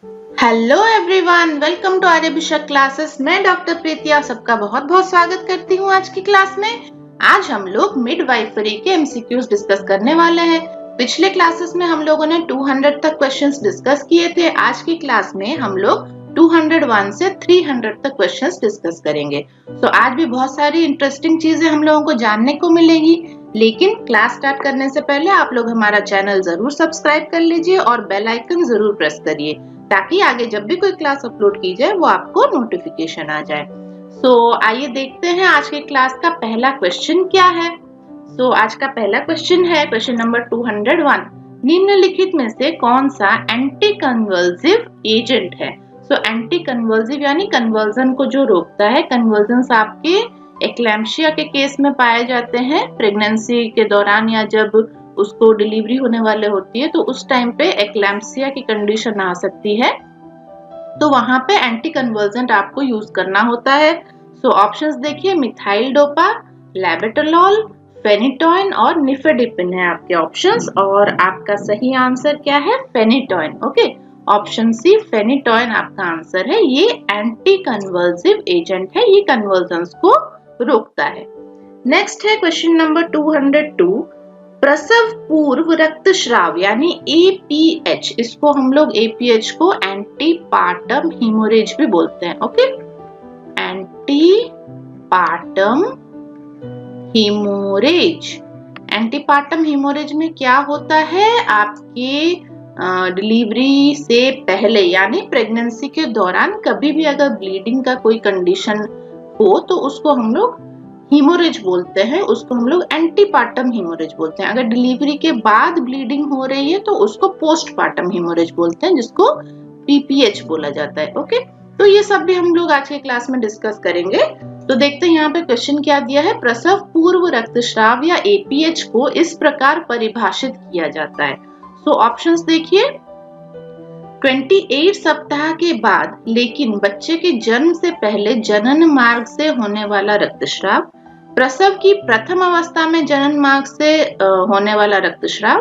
Hello everyone, welcome to Aryabhishek classes. मैं doctor Pritiya सबका बहुत बहुत स्वागत करती हूँ आज की क्लास में। आज हम लोग मिडवाइफरी के एमसीक्यूज डिस्कस करने वाले हैं। पिछले क्लासेस में हम लोगों ने 200 तक क्वेश्चंस डिस्कस किए थे। आज की क्लास में हम लोग 201 से 300 तक क्वेश्चंस डिस्कस करेंगे। तो आज भी बहुत सारी इंटरेस्टिंग चीजें हम लोगों को जानने को मिलेगी। लेकिन क्लास स्टार्ट करने से पहले आप लोग हमारा चैनल जरूर सब्सक्राइब कर लीजिए और बेल आइकन जरूर प्रेस करिए, ताकि आगे जब भी कोई क्लास अपलोड की जाए वो आपको नोटिफिकेशन आ जाए। आइए देखते हैं आज के क्लास का पहला क्वेश्चन क्या है। आज का पहला क्वेश्चन है क्वेश्चन नंबर 201। निम्नलिखित में से कौन सा एंटी कन्वर्सिव एजेंट है? एंटी कन्वर्सिव यानी कन्वर्जन को जो रोकता है। कन्वर्जन आपके एक्लैम्पशिया के केस में पाए जाते हैं, प्रेगनेंसी के दौरान या जब उसको डिलीवरी होने वाले होती है तो उस टाइम पे एक्लैम्पसिया की कंडीशन आ सकती है, तो वहां पे एंटी कन्वर्जेंट आपको यूज करना होता है। ऑप्शंस देखिए, मिथाइल डोपा, लैबेटालॉल, फेनिटोइन और निफेडिपिन है आपके ऑप्शंस। और आपका सही आंसर क्या है? Phenytoin. Okay, option C phenytoin आपका आंसर है। ये एंटी कन्वर्सिव एजेंट है, ये कन्वर्जन्स को रोकता है। नेक्स्ट है क्वेश्चन नंबर 202। प्रसव पूर्व रक्तस्राव यानी APH, इसको हम लोग APH को एंटीपार्टम हीमोरेज भी बोलते हैं। Okay, antepartum haemorrhage. Antepartum haemorrhage में क्या होता है? आपके डिलीवरी से पहले यानी प्रेगनेंसी के दौरान कभी भी अगर ब्लीडिंग का कोई कंडीशन हो तो उसको हम लोग हीमोरेज बोलते हैं, उसको हम लोग एंटीपार्टम हीमोरेज बोलते हैं। अगर डिलीवरी के बाद ब्लीडिंग हो रही है तो उसको पोस्टपार्टम हीमोरेज बोलते हैं, जिसको PPH बोला जाता है। ओके, तो ये सब भी हम लोग आज के क्लास में डिस्कस करेंगे। तो देखते हैं यहाँ पे क्वेश्चन क्या दिया है। प्रसव पूर्व रक्तस्राव या APH को इस प्रकार परिभाषित किया जाता है। ऑप्शंस देखिए, 28 सप्ताह के बाद लेकिन बच्चे के जन्म से पहले जनन मार्ग से होने वाला रक्तस्राव, प्रसव की प्रथम अवस्था में जनन मार्ग से होने वाला रक्तस्राव,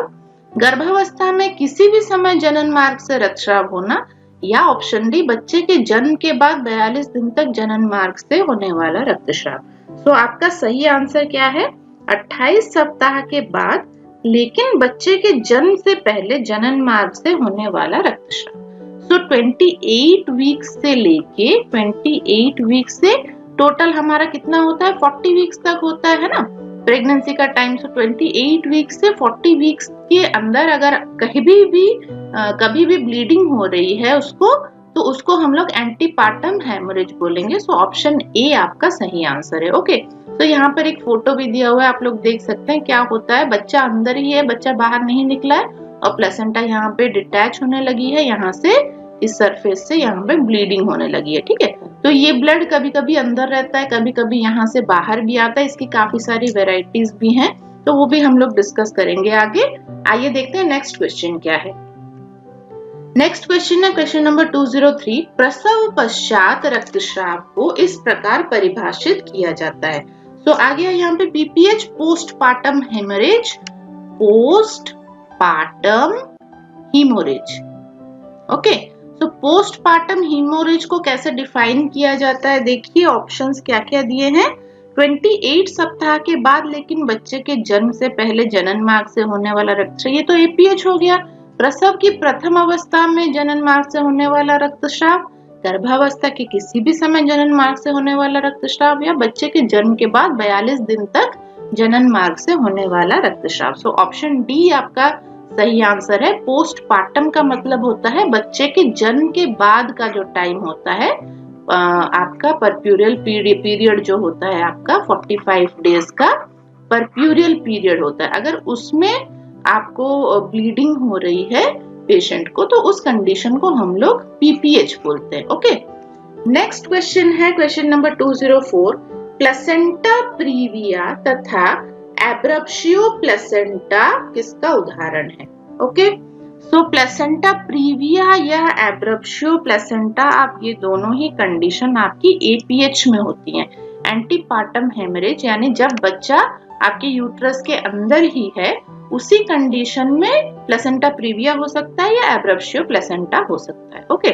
गर्भावस्था में किसी भी समय जनन मार्ग से रक्तस्राव होना, या ऑप्शन डी बच्चे के जन्म के बाद 42 दिन तक जनन मार्ग से होने वाला रक्तस्राव। आपका सही आंसर क्या है? 28 सप्ताह के बाद लेकिन बच्चे के जन्म से पहले जनन मार्ग से होने वाला रक्तस्राव। 28 वीक्स से लेके 28 वीक्स से टोटल हमारा कितना होता है? 40 वीक्स तक होता है ना प्रेगनेंसी का टाइम। 28 वीक्स से 40 वीक्स के अंदर अगर कभी भी ब्लीडिंग हो रही है उसको हम लोग एंटीपार्टम हेमोरेज बोलेंगे। ऑप्शन ए आपका सही आंसर है। ओके, तो यहाँ पर एक फोटो भी दिया हुआ है, आप लोग देख सकते हैं क्या होता है। बच्चा अंदर ही है, बच्चा बाहर नहीं निकला है और प्लेसेंटा यहाँ पे डिटैच होने लगी है, यहाँ से इस सरफेस से यहाँ पे ब्लीडिंग होने लगी है। ठीक है, तो ये ब्लड कभी कभी अंदर रहता है, कभी कभी यहाँ से बाहर भी आता है। इसकी काफी सारी वेराइटीज भी हैं, तो वो भी हम लोग डिस्कस करेंगे आगे। आइए देखते हैं नेक्स्ट क्वेश्चन क्या है। नेक्स्ट क्वेश्चन है क्वेश्चन नंबर 203। प्रसव पश्चात रक्तस्राव को इस प्रकार परिभाषित किया जाता है। आगे यहाँ पे PPH postpartum haemorrhage, postpartum haemorrhage. Okay, postpartum haemorrhage को कैसे डिफाइन किया जाता है? देखिए ऑप्शंस क्या क्या दिए हैं। 28 सप्ताह के बाद लेकिन बच्चे के जन्म से पहले जनन मार्ग से होने वाला रक्तस्राव, ये तो APH हो गया। प्रसव की प्रथम अवस्था में जनन मार्ग से होने वाला रक्तस्राव, गर्भावस्था के किसी भी समय जनन मार्ग से होने वाला रक्तस्राव, या बच्चे के जन्म के बाद 42 दिन तक जनन मार्ग से होने वाला रक्तस्राव। ऑप्शन डी आपका सही आंसर है। पोस्टपार्टम का मतलब होता है बच्चे के जन्म के बाद का जो टाइम होता है, आपका परप्यूरियल पीरियड जो होता है आपका 45 डेज का परप्यूरियल पीरियड होता है। अगर उसमें आपको ब्लीडिंग हो रही है पेशेंट को, तो उस कंडीशन को हम लोग PPH बोलते हैं। ओके, नेक्स्ट क्वेश्चन है क्वेश्चन नंबर 204। प्लेसेंटा प्रीविया तथा एब्रप्शियो प्लेसेंटा किसका उदाहरण है? ओके, प्लेसेंटा प्रीविया या एब्रप्शियो प्लेसेंटा, आप ये दोनों ही कंडीशन आपकी APH में होती हैं। एंटीपार्टम हेमरेज यानी जब बच्चा आपके यूट्रस के अंदर ही है उसी कंडीशन में प्लेसेंटा प्रीविया हो सकता है या एब्रप्शियो प्लेसेंटा हो सकता है। ओके,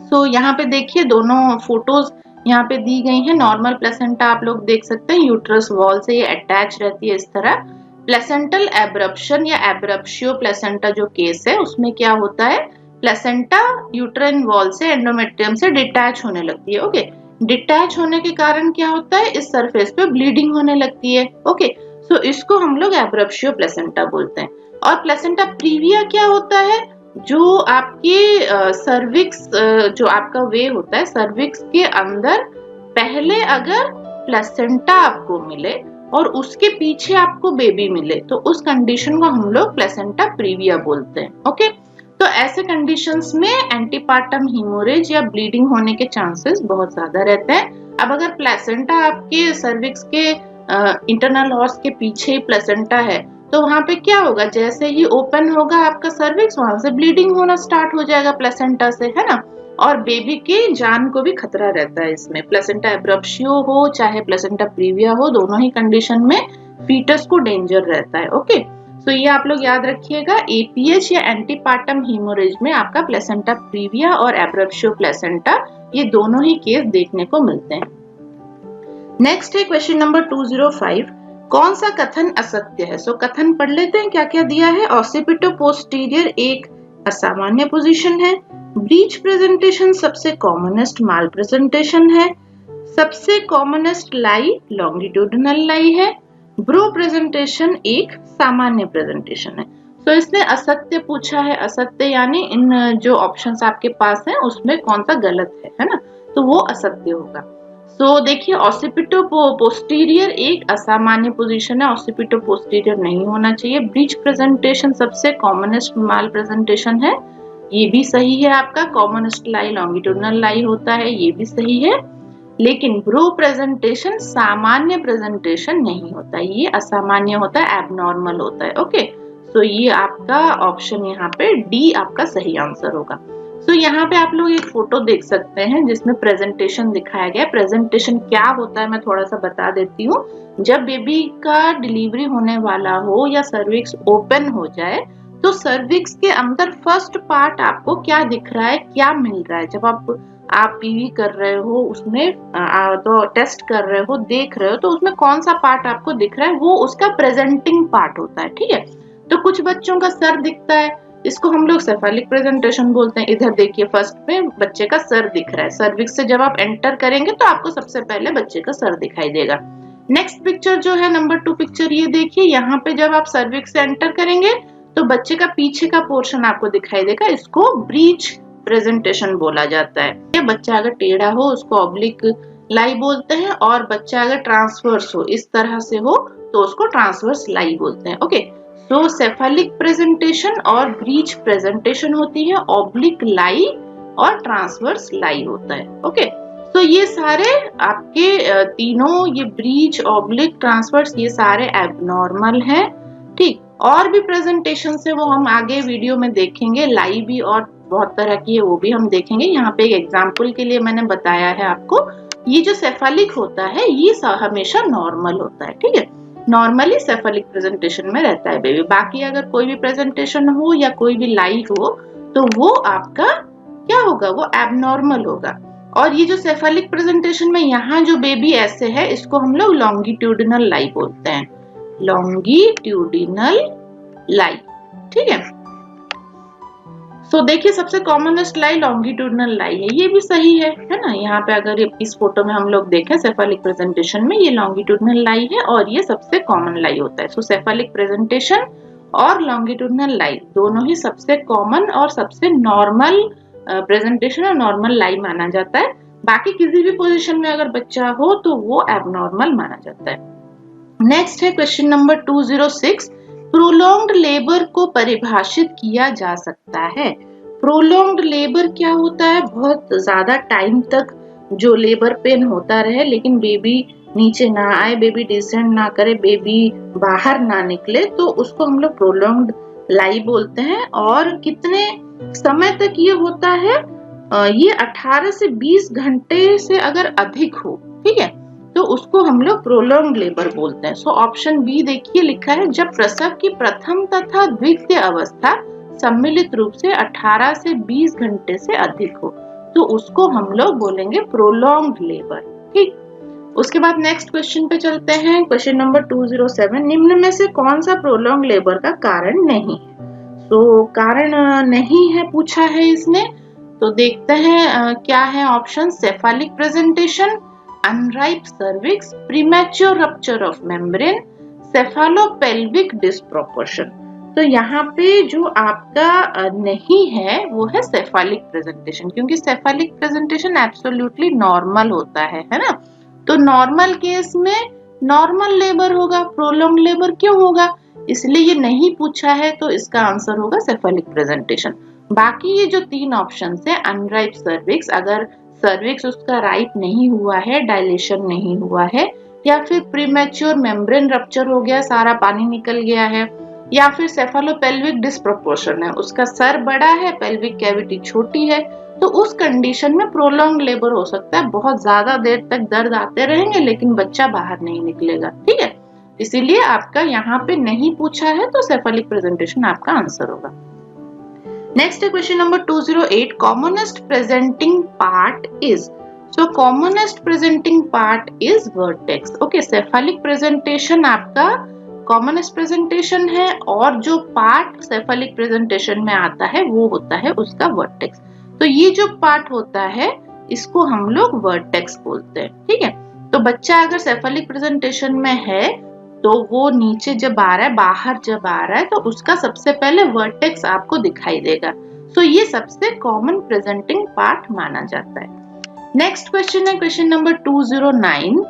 सो यहाँ पे देखिए दोनों फोटोज यहाँ पे दी गई हैं। नॉर्मल प्लेसेंटा आप लोग देख सकते हैं, यूट्रस वॉल से ये अटैच रहती है इस तरह। प्लेसेंटल एब्रप्शन या एब्रप्शियो प्लेसेंटा जो केस है उसमें क्या होता है, प्लेसेंटा यूट्राइन वॉल से एंडोमेट्रियम से डिटैच होने लगती है। ओके, डिटैच होने के कारण क्या होता है, इस सरफेस पे ब्लीडिंग होने लगती है। ओके, सो इसको हम लोग एब्रप्शियो प्लेसेंटा बोलते हैं। और प्लेसेंटा प्रीविया क्या होता है, जो आपके सर्विक्स जो आपका वे होता है, सर्विक्स के अंदर पहले अगर प्लेसेंटा आपको मिले और उसके पीछे आपको बेबी मिले तो उस कंडीशन को हम लोग प्लेसेंटा प्रीविया बोलते हैं। ओके, तो ऐसे कंडीशंस में एंटीपार्टम हीमोरेज या ब्लीडिंग होने के चांसेस बहुत ज्यादा रहते हैं। अब अगर प्लेसेंटा आपके सर्विक्स के इंटरनल हॉर्स के पीछे ही प्लेसेंटा है तो वहां पे क्या होगा, जैसे ही ओपन होगा आपका सर्विक्स वहां से ब्लीडिंग होना स्टार्ट हो जाएगा प्लेसेंटा से, है ना। और बेबी की जान को भी खतरा रहता है इसमें, प्लेसेंटा एब्रप्शियो हो चाहे प्लेसेंटा प्रीविया हो, दोनों ही कंडीशन में फीटस को डेंजर रहता है। ओके, सो ये आप लोग याद रखिएगा, एपीएच या एंटीपार्टम हीमोरेज में आपका प्लेसेंटा प्रीविया और एब्रप्शियो प्लेसेंटा ये दोनों ही केस देखने को मिलते हैं। नेक्स्ट है क्वेश्चन नंबर 205, कौन सा कथन असत्य है। सो कथन पढ़ लेते हैं क्या क्या दिया है। ऑसिपिटो पोस्टीरियर एक असामान्य पोजीशन है, ब्रीच प्रेजेंटेशन सबसे कॉमनेस्ट माल प्रेजेंटेशन है, सबसे कॉमनेस्ट लाई लॉन्गिट्यूडिनल लाई है, ब्रो प्रेजेंटेशन एक सामान्य प्रेजेंटेशन है। तो इसने असत्य पूछा है, असत्य यानी इन जो ऑप्शंस आपके पास हैं उसमें कौन सा गलत है ना, तो वो असत्य होगा। सो देखिए ऑसिपिटो पोस्टीरियर एक असामान्य पोजीशन है, ऑसिपिटो पोस्टीरियर नहीं होना चाहिए। ब्रीच प्रेजेंटेशन सबसे कॉमनेस्ट माल प्रेजेंटेशन है, ये भी सही है आपका। कॉमनेस्ट लाई लॉन्गिट्यूडिनल लाई होता है, ये भी सही है। लेकिन ब्रो प्रेजेंटेशन सामान्य प्रेजेंटेशन नहीं होता, ये असामान्य होता है, एबनॉर्मल होता है। ओके, सो ये आपका ऑप्शन यहाँ पे डी आपका सही आंसर होगा। सो यहाँ पे आप लोग एक फोटो देख सकते हैं जिसमें प्रेजेंटेशन दिखाया गया है। प्रेजेंटेशन क्या होता है मैं थोड़ा सा बता देती हूँ। जब बेबी का डिलीवरी होने वाला हो या सर्विक्स ओपन हो जाए तो सर्विक्स के अंदर फर्स्ट पार्ट आपको क्या दिख रहा है, क्या मिल रहा है। जब आप पीवी कर रहे हो उसमें तो टेस्ट कर रहे हो, देख रहे हो, तो उसमें कौन सा पार्ट आपको दिख रहा है, वो उसका प्रेजेंटिंग पार्ट होता है। ठीक है, तो कुछ बच्चों का सर दिखता है, इसको हम लोग सेफालिक प्रेजेंटेशन बोलते हैं। इधर देखिए फर्स्ट में बच्चे का सर दिख रहा है, सर्विक्स से जब आप एंटर करेंगे तो आपको सबसे पहले बच्चे का सर दिखाई देगा। नेक्स्ट पिक्चर जो है नंबर 2 पिक्चर, ये देखिए यहाँ पे जब आप सर्विक्स से एंटर करेंगे तो बच्चे का पीछे का पोर्शन आपको दिखाई देगा, इसको ब्रीच प्रेजेंटेशन बोला जाता है। बच्चा अगर टेढ़ा हो उसको ऑब्लिक लाई बोलते हैं, और बच्चा अगर ट्रांसवर्स हो इस तरह से हो तो उसको ट्रांसवर्स लाई बोलते हैं। ओके, तो सेफालिक प्रेजेंटेशन और ब्रीच प्रेजेंटेशन होती है, ऑब्लिक लाई और ट्रांसवर्स लाई होता है। ओके, तो ये सारे आपके तीनों, ये ब्रीच ऑब्लिक ट्रांसवर्स, ये सारे एबनॉर्मल हैं। ठीक, और भी प्रेजेंटेशन है वो हम आगे वीडियो में देखेंगे, लाई भी और बहुत तरह की है वो भी हम देखेंगे। यहाँ पे एक एग्जाम्पल के लिए मैंने बताया है आपको, ये जो सेफालिक होता है ये हमेशा नॉर्मल होता है। ठीक है, नॉर्मली सेफालिक प्रेजेंटेशन में रहता है बेबी। बाकी अगर कोई भी प्रेजेंटेशन हो या कोई भी लाई हो तो वो आपका क्या होगा, वो एबनॉर्मल होगा। और ये जो सेफालिक प्रेजेंटेशन में यहाँ जो बेबी ऐसे है इसको हम लोग लॉन्गिट्यूडिनल लाई बोलते हैं, लॉन्गिट्यूडिनल लाई। ठीक है, सो देखिए सबसे कॉमनेस्ट लाई लॉन्गिट्यूडिनल लाई है, ये भी सही है ना। यहाँ पे अगर इस फोटो में हम लोग देखें सेफालिक प्रेजेंटेशन में ये लॉन्गिट्यूडिनल लाई है और ये सबसे कॉमन लाई होता है। सो सेफालिक प्रेजेंटेशन और लॉन्गिट्यूडिनल लाई दोनों ही सबसे कॉमन और सबसे नॉर्मल प्रेजेंटेशन और नॉर्मल लाई माना जाता है। बाकी किसी भी पोजीशन में अगर बच्चा हो तो वो एबनॉर्मल माना जाता है। नेक्स्ट है क्वेश्चन नंबर 206, प्रोलॉन्ग्ड लेबर को परिभाषित किया जा सकता है। प्रोलॉन्ग्ड लेबर क्या होता है, बहुत ज्यादा टाइम तक जो लेबर पेन होता रहे लेकिन बेबी नीचे ना आए, बेबी डिसेंड ना करे, बेबी बाहर ना निकले, तो उसको हम लोग प्रोलॉन्ग्ड लाई बोलते हैं। और कितने समय तक ये होता है, ये 18 से 20 घंटे से अगर अधिक हो, ठीक है, तो उसको हम लोग प्रोलॉन्ग्ड लेबर बोलते हैं। सो ऑप्शन बी देखिए लिखा है, जब प्रसव की प्रथम तथा द्वितीय अवस्था सम्मिलित रूप से 18 से 20 घंटे से अधिक हो तो उसको हम लोग बोलेंगे प्रोलॉन्ग्ड लेबर। ठीक, उसके बाद नेक्स्ट क्वेश्चन पे चलते हैं। क्वेश्चन नंबर 207, निम्न में से कौन सा प्रोलॉन्ग्ड लेबर का कारण नहीं है? तो कारण नहीं है पूछा है इसने, तो देखते हैं क्या है option. Cephalic presentation, unripe cervix, premature rupture of membrane, cephalopelvic disproportion. तो यहाँ पे जो आपका नहीं है वो है सेफालिक प्रेजेंटेशन, क्योंकि सेफालिक प्रेजेंटेशन एब्सोल्युटली नॉर्मल होता है ना। तो नॉर्मल केस में नॉर्मल लेबर होगा, प्रोलॉन्ग लेबर क्यों होगा, इसलिए ये नहीं पूछा है, तो इसका आंसर होगा सेफालिक प्रेजेंटेशन। बाकी ये जो तीन ऑप्शन है, अनराइप सर्विक्स, अगर सर्विक्स उसका राइप नहीं हुआ है, डायलेशन नहीं हुआ है, या फिर प्रीमैच्योर मेम्ब्रेन रप्चर हो गया, सारा पानी निकल गया है, या फिर सेफालोपेल्विक डिस्प्रोपोर्शन है, उसका सर बड़ा है, पेल्विक कैविटी छोटी है, तो उस कंडीशन में प्रोलॉन्ग लेबर हो सकता है। बहुत ज्यादा देर तक दर्द आते रहेंगे लेकिन बच्चा बाहर नहीं निकलेगा। ठीक है, इसीलिए आपका यहाँ पे नहीं पूछा है, तो सेफालिक प्रेजेंटेशन आपका आंसर होगा। नेक्स्ट है question number 208, commonest presenting part is. So commonest presenting part is vertex. Okay, सेफालिक presentation आपका कॉमनेस्ट प्रेजेंटेशन है, और जो पार्ट सेफालिक प्रेजेंटेशन में आता है वो होता है उसका वर्टेक्स। तो ये जो पार्ट होता है इसको हम लोग वर्टेक्स बोलते हैं। ठीक है, तो बच्चा अगर सेफालिक प्रेजेंटेशन में है तो वो नीचे जब आ रहा है, बाहर जब आ रहा है, तो उसका सबसे पहले वर्टेक्स आपको दिखाई देगा। सो ये सबसे कॉमन प्रेजेंटिंग पार्ट माना जाता है। नेक्स्ट क्वेश्चन है क्वेश्चन नंबर 209,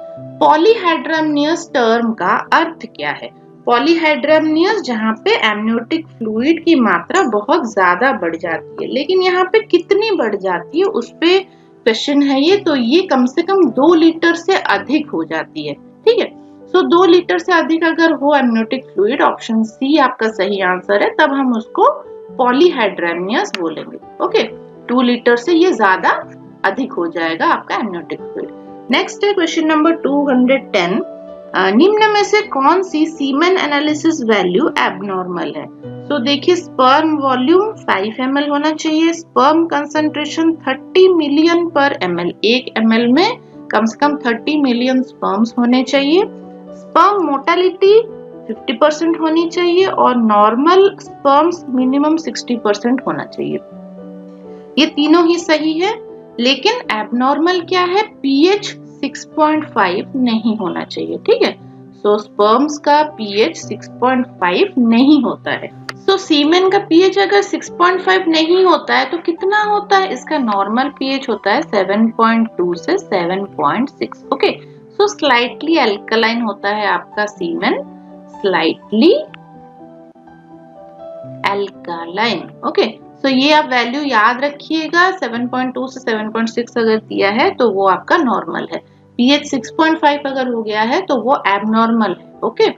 पॉलीहाइड्रमनियस टर्म का अर्थ क्या है? पॉलीहाइड्रमनियस जहाँ पे एमनियोटिक फ्लूइड की मात्रा बहुत ज्यादा बढ़ जाती है, लेकिन यहाँ पे कितनी बढ़ जाती है उस पे क्वेश्चन है ये। तो ये कम से कम 2 लीटर से अधिक हो जाती है। ठीक है, सो 2 लीटर से अधिक अगर हो एमनियोटिक फ्लूइड, ऑप्शन सी आपका सही आंसर है, तब हम उसको पॉलीहाइड्रमनियस बोलेंगे। ओके, 2 लीटर से ये ज्यादा अधिक हो जाएगा आपका एमनियोटिक फ्लूइड। नेक्स्ट है क्वेश्चन नंबर 210, निम्न में से कौन सी सीमेन एनालिसिस वैल्यू एबनॉर्मल है? तो देखिए, स्पर्म वॉल्यूम 5 ml होना चाहिए, स्पर्म कंसंट्रेशन 30 मिलियन पर ml, 1 ml में कम से कम 30 मिलियन स्पर्म्स होने चाहिए, स्पर्म मोर्टेलिटी 50% होनी चाहिए, और नॉर्मल स्पर्म्स मिनिमम 60% होना चाहिए। ये तीनों ही सही है, लेकिन एबनॉर्मल क्या है? पीएच 6.5 नहीं होना चाहिए। ठीक है, सो स्पर्म्स का पीएच 6.5 नहीं होता है। सो सीमेन का पीएच अगर 6.5 नहीं होता है तो कितना होता है? इसका नॉर्मल पीएच होता है 7.2 से 7.6। ओके, सो स्लाइटली अल्कलाइन होता है आपका सीमेन, स्लाइटली अल्कलाइन। ओके, सो ये आप वैल्यू याद रखिएगा, 7.2 से 7.6 अगर दिया है तो वो आपका नॉर्मल है, पीएच 6.5 अगर हो गया है तो वो एबनॉर्मल है। ओके,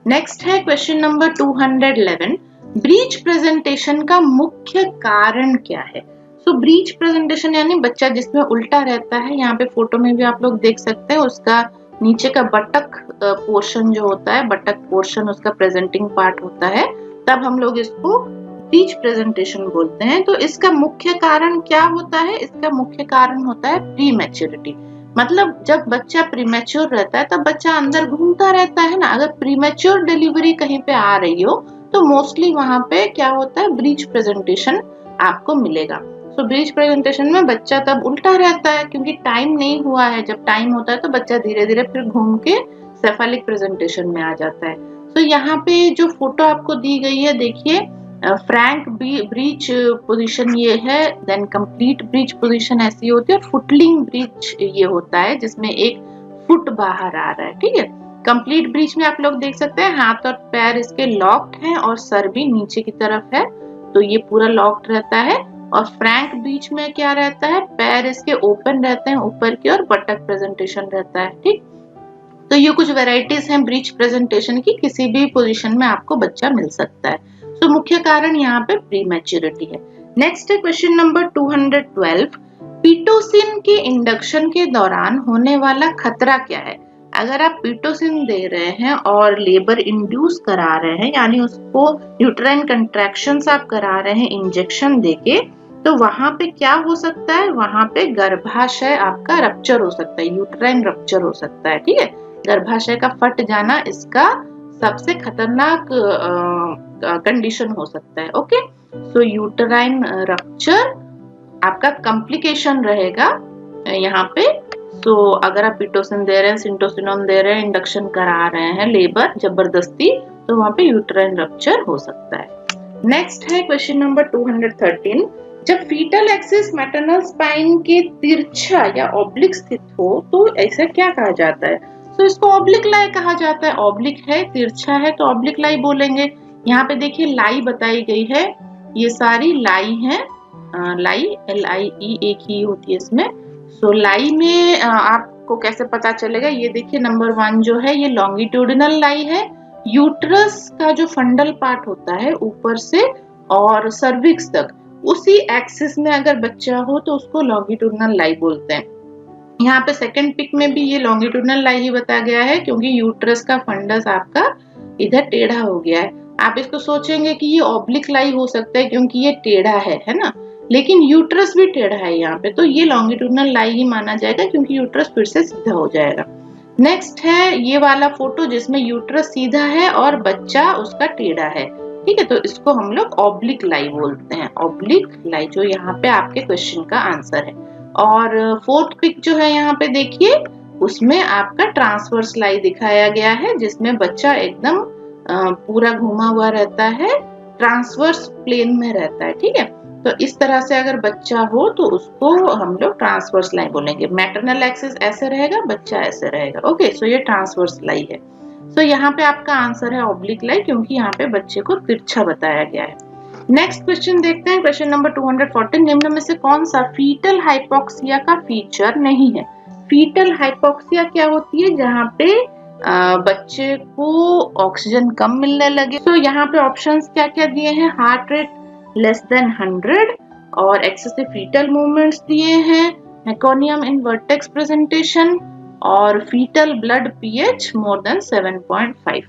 नेक्स्ट है क्वेश्चन नंबर 211, ब्रीच प्रेजेंटेशन का मुख्य कारण क्या है? सो ब्रीच प्रेजेंटेशन यानी बच्चा जिसमें उल्टा रहता है, यहाँ पे फोटो में भी आप लोग देख सकते हैं, उसका नीचे का बटक पोर्शन जो होता है, बटक पोर्शन उसका प्रेजेंटिंग पार्ट होता है, तब हम लोग इसको ब्रीच प्रेजेंटेशन बोलते हैं। तो इसका मुख्य कारण क्या होता है? इसका मुख्य कारण होता है प्रीमैच्योरिटी। मतलब जब बच्चा प्रीमैच्योर रहता है तब बच्चा अंदर घूमता रहता है ना। अगर प्रीमैच्योर डिलीवरी कहीं पे आ रही हो तो मोस्टली वहां पे क्या होता है? ब्रीच प्रेजेंटेशन आपको मिलेगा। सो ब्रीच प्रेजेंटेशन में बच्चा तब उल्टा रहता है क्योंकि टाइम नहीं हुआ है। जब टाइम होता है तो बच्चा धीरे धीरे फिर घूम के सेफालिक प्रेजेंटेशन में आ जाता है। सो यहाँ पे जो फोटो आपको दी गई है, देखिए फ्रैंक ब्रीच पोजीशन ये है, देन कंप्लीट ब्रीच पोजीशन ऐसी होती है, और फुटलिंग ब्रीच ये होता है जिसमें एक फुट बाहर आ रहा है। ठीक है, कंप्लीट ब्रीच में आप लोग देख सकते हैं हाथ और पैर इसके लॉक्ड हैं और सर भी नीचे की तरफ है, तो ये पूरा लॉक्ड रहता है। और फ्रैंक ब्रीच में क्या रहता है? पैर इसके ओपन रहते हैं ऊपर की और बटक प्रेजेंटेशन रहता है। ठीक, तो ये कुछ वेराइटीज हैं ब्रीच प्रेजेंटेशन की, किसी भी पोजीशन में आपको बच्चा मिल सकता है। तो मुख्य कारण यहाँ पे प्रीमैच्योरिटी है। नेक्स्ट है क्वेश्चन नंबर 212, पिटोसिन के इंडक्शन के दौरान होने वाला खतरा क्या है? अगर आप पिटोसिन दे रहे हैं और लेबर इंड्यूस करा रहे हैं, यानी उसको यूट्राइन कंट्रैक्शंस आप करा रहे हैं इंजेक्शन देके, तो वहां पे क्या हो सकता है, वहां पे गर्भाशय आपका रप्चर हो सकता है, यूट्राइन रप्चर हो सकता है। ठीक है, गर्भाशय का फट जाना इसका सबसे खतरनाक कंडीशन हो सकता है। ओके, सो यूट्राइन रप्चर आपका कॉम्प्लिकेशन रहेगा यहाँ पे। सो अगर आप पिटोसिन दे रहे हैं, सिंटोसिनोन दे रहे हैं, इंडक्शन करा रहे हैं लेबर जबरदस्ती, तो वहां पे यूट्राइन रप्चर हो सकता है। नेक्स्ट है क्वेश्चन नंबर 213। जब फीटल एक्सिस मैटरनल स्पाइन के तिरछा या ऑब्लिक स्थित हो तो ऐसा क्या कहा जाता है? तो इसको ऑब्लिक लाई कहा जाता है। ऑब्लिक है, तिरछा है तो ऑब्लिक लाई बोलेंगे। यहाँ पे देखिए लाई बताई गई है, ये सारी लाई है। लाई LIE एक ही होती है इसमें। सो लाई में आपको कैसे पता चलेगा, ये देखिए नंबर 1 जो है ये लॉन्गिट्यूडिनल लाई है। यूट्रस का जो फंडल पार्ट होता है ऊपर से और सर्विक्स तक, उसी एक्सिस में अगर बच्चा हो तो उसको लॉन्गिट्यूडिनल लाई बोलते हैं। यहाँ पे सेकंड पिक में भी ये लॉन्गिट्यूडिनल लाई ही बताया गया है, क्योंकि यूट्रस का फंडस आपका इधर टेढ़ा हो गया है। आप इसको सोचेंगे कि ये ऑब्लिक लाई हो सकता है क्योंकि ये टेढ़ा है ना, लेकिन यूट्रस भी टेढ़ा है यहाँ पे, तो ये लॉन्गिट्यूडिनल लाई ही माना जाएगा क्योंकि यूट्रस फिर से सीधा हो जाएगा। नेक्स्ट है ये वाला फोटो जिसमें यूट्रस सीधा है और बच्चा उसका टेढ़ा है। ठीक है, तो इसको हम लोग ऑब्लिक लाई बोलते हैं। ऑब्लिक लाई जो यहाँ पे आपके क्वेश्चन का आंसर है। और फोर्थ पिक जो है यहाँ पे देखिए, उसमें आपका ट्रांसवर्स लाई दिखाया गया है, जिसमें बच्चा एकदम पूरा घुमा हुआ रहता है, ट्रांसवर्स प्लेन में रहता है। ठीक है, तो इस तरह से अगर बच्चा हो तो उसको हम लोग ट्रांसवर्स लाई बोलेंगे। मैटरनल एक्सिस ऐसे रहेगा, बच्चा ऐसे रहेगा। ओके, सो ये ट्रांसवर्स लाई है। सो यहाँ पे आपका आंसर है ऑब्लिक लाई, क्योंकि यहाँ पे बच्चे को तिरछा बताया गया है। नेक्स्ट क्वेश्चन देखते हैं, क्वेश्चन नंबर 214। निम्न में से कौन सा फीटल हाइपोक्सिया का फीचर नहीं है? फीटल हाइपोक्सिया क्या होती है? जहाँ पे बच्चे को ऑक्सीजन कम मिलने लगे। तो यहाँ पे ऑप्शंस क्या क्या दिए हैं? हार्ट रेट लेस देन 100 और एक्सेसिव फीटल मूवमेंट्स दिए हैं, मेकोनियम इन वर्टेक्स प्रेजेंटेशन और fetal blood pH more than 7.5।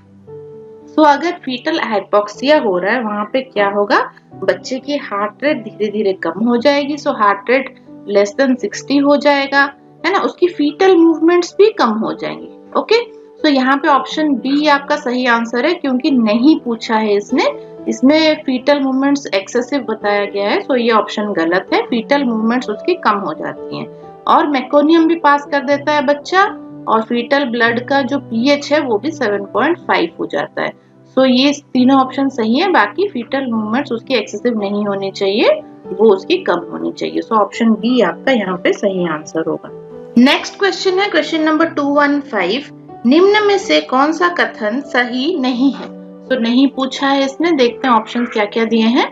So अगर फीटल हाइपोक्सिया हो रहा है, वहां पे क्या होगा, बच्चे की हार्ट रेट धीरे धीरे कम हो जाएगी। So heart rate less than 60 हो जाएगा, है ना। उसकी फीटल मूवमेंट्स भी कम हो जाएंगी। ओके, सो यहाँ पे ऑप्शन बी आपका सही आंसर है, क्योंकि नहीं पूछा है इसमें फीटल मूवमेंट्स एक्सेसिव बताया गया है। सो ये ऑप्शन गलत है, फीटल मूवमेंट्स उसकी कम हो जाती हैं। और मेकोनियम भी पास कर देता है बच्चा, और फीटल ब्लड का जो पीएच है वो भी 7.5 हो जाता है। सो ये तीनों ऑप्शन सही है। बाकी फीटल मूवमेंट्स उसकी एक्सेसिव नहीं होनी चाहिए, वो उसकी कम होनी चाहिए। सो ऑप्शन बी आपका यहाँ पे सही आंसर होगा। नेक्स्ट क्वेश्चन है क्वेश्चन नंबर 215। निम्न में से कौन सा कथन सही नहीं है? तो नहीं पूछा है इसने, देखते हैं ऑप्शन क्या क्या दिए हैं।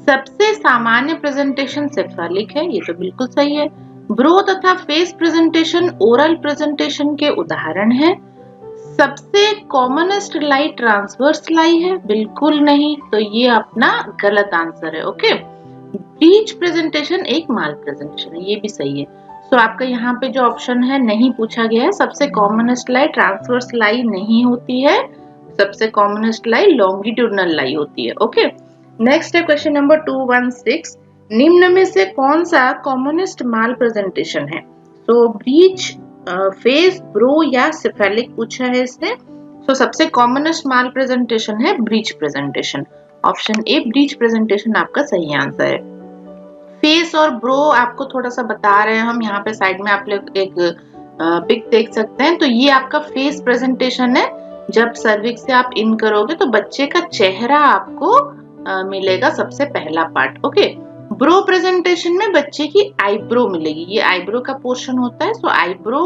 सबसे सामान्य प्रेजेंटेशन सेफालिक है, ये तो बिल्कुल सही है। ब्रो तथा फेस प्रेजेंटेशन ओरल प्रेजेंटेशन के उदाहरण है। सबसे कॉमनेस्ट लाई ट्रांसवर्स लाई है, बिल्कुल नहीं, तो ये अपना गलत आंसर है। ओके, ब्रीच प्रेजेंटेशन एक माल प्रेजेंटेशन है, ये भी सही है। सो आपका यहाँ पे जो ऑप्शन है नहीं पूछा गया है। सबसे कॉमनेस्ट लाई ट्रांसवर्स लाई नहीं होती है, सबसे कॉमनेस्ट लाई लॉन्गिट्यूडिनल लाई होती है। ओके, नेक्स्ट है क्वेश्चन नंबर 216। निम्न में से कौन सा कॉमनेस्ट माल प्रेजेंटेशन है? तो ब्रीच, फेस, ब्रो या सेफेलिक पूछा है इसने। तो सबसे कॉमनेस्ट माल प्रेजेंटेशन है breech presentation. Option A breech presentation आपका सही आंसर है। फेस और ब्रो आपको थोड़ा सा बता रहे हैं हम, यहाँ पे साइड में आप लोग एक पिक देख सकते हैं। तो ये आपका फेस प्रेजेंटेशन है। जब सर्विक्स से आप इन करोगे तो बच्चे का चेहरा आपको मिलेगा सबसे पहला पार्ट। ओके, ब्रो प्रेजेंटेशन में बच्चे की आईब्रो मिलेगी, ये आईब्रो का पोर्शन होता है। सो आईब्रो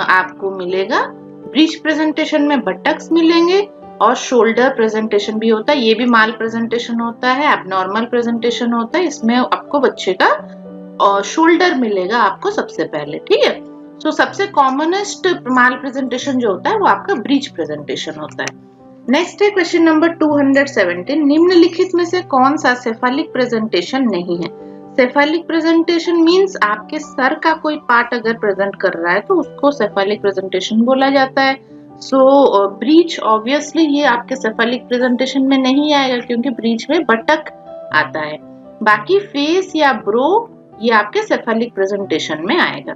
आपको मिलेगा। ब्रीच प्रेजेंटेशन में बटक्स मिलेंगे और शोल्डर प्रेजेंटेशन भी होता है, ये भी माल प्रेजेंटेशन होता है, एबनॉर्मल प्रेजेंटेशन होता है। इसमें आपको बच्चे का शोल्डर मिलेगा आपको सबसे पहले। ठीक है, सो सबसे कॉमनेस्ट माल प्रेजेंटेशन जो होता है वो आपका ब्रीच प्रेजेंटेशन होता है। नेक्स्ट है क्वेश्चन नंबर 217। निम्नलिखित में से कौन सा सेफालिक प्रेजेंटेशन नहीं है? सेफेलिक प्रेजेंटेशन मींस आपके सर का कोई पार्ट अगर प्रेजेंट कर रहा है तो उसको सेफेलिक प्रेजेंटेशन बोला जाता है। सो ब्रीच ऑब्वियसली ये आपके सेफेलिक प्रेजेंटेशन में नहीं आएगा क्योंकि ब्रीच में बटक आता है। बाकी फेस या ब्रो ये आपके सेफेलिक प्रेजेंटेशन में आएगा।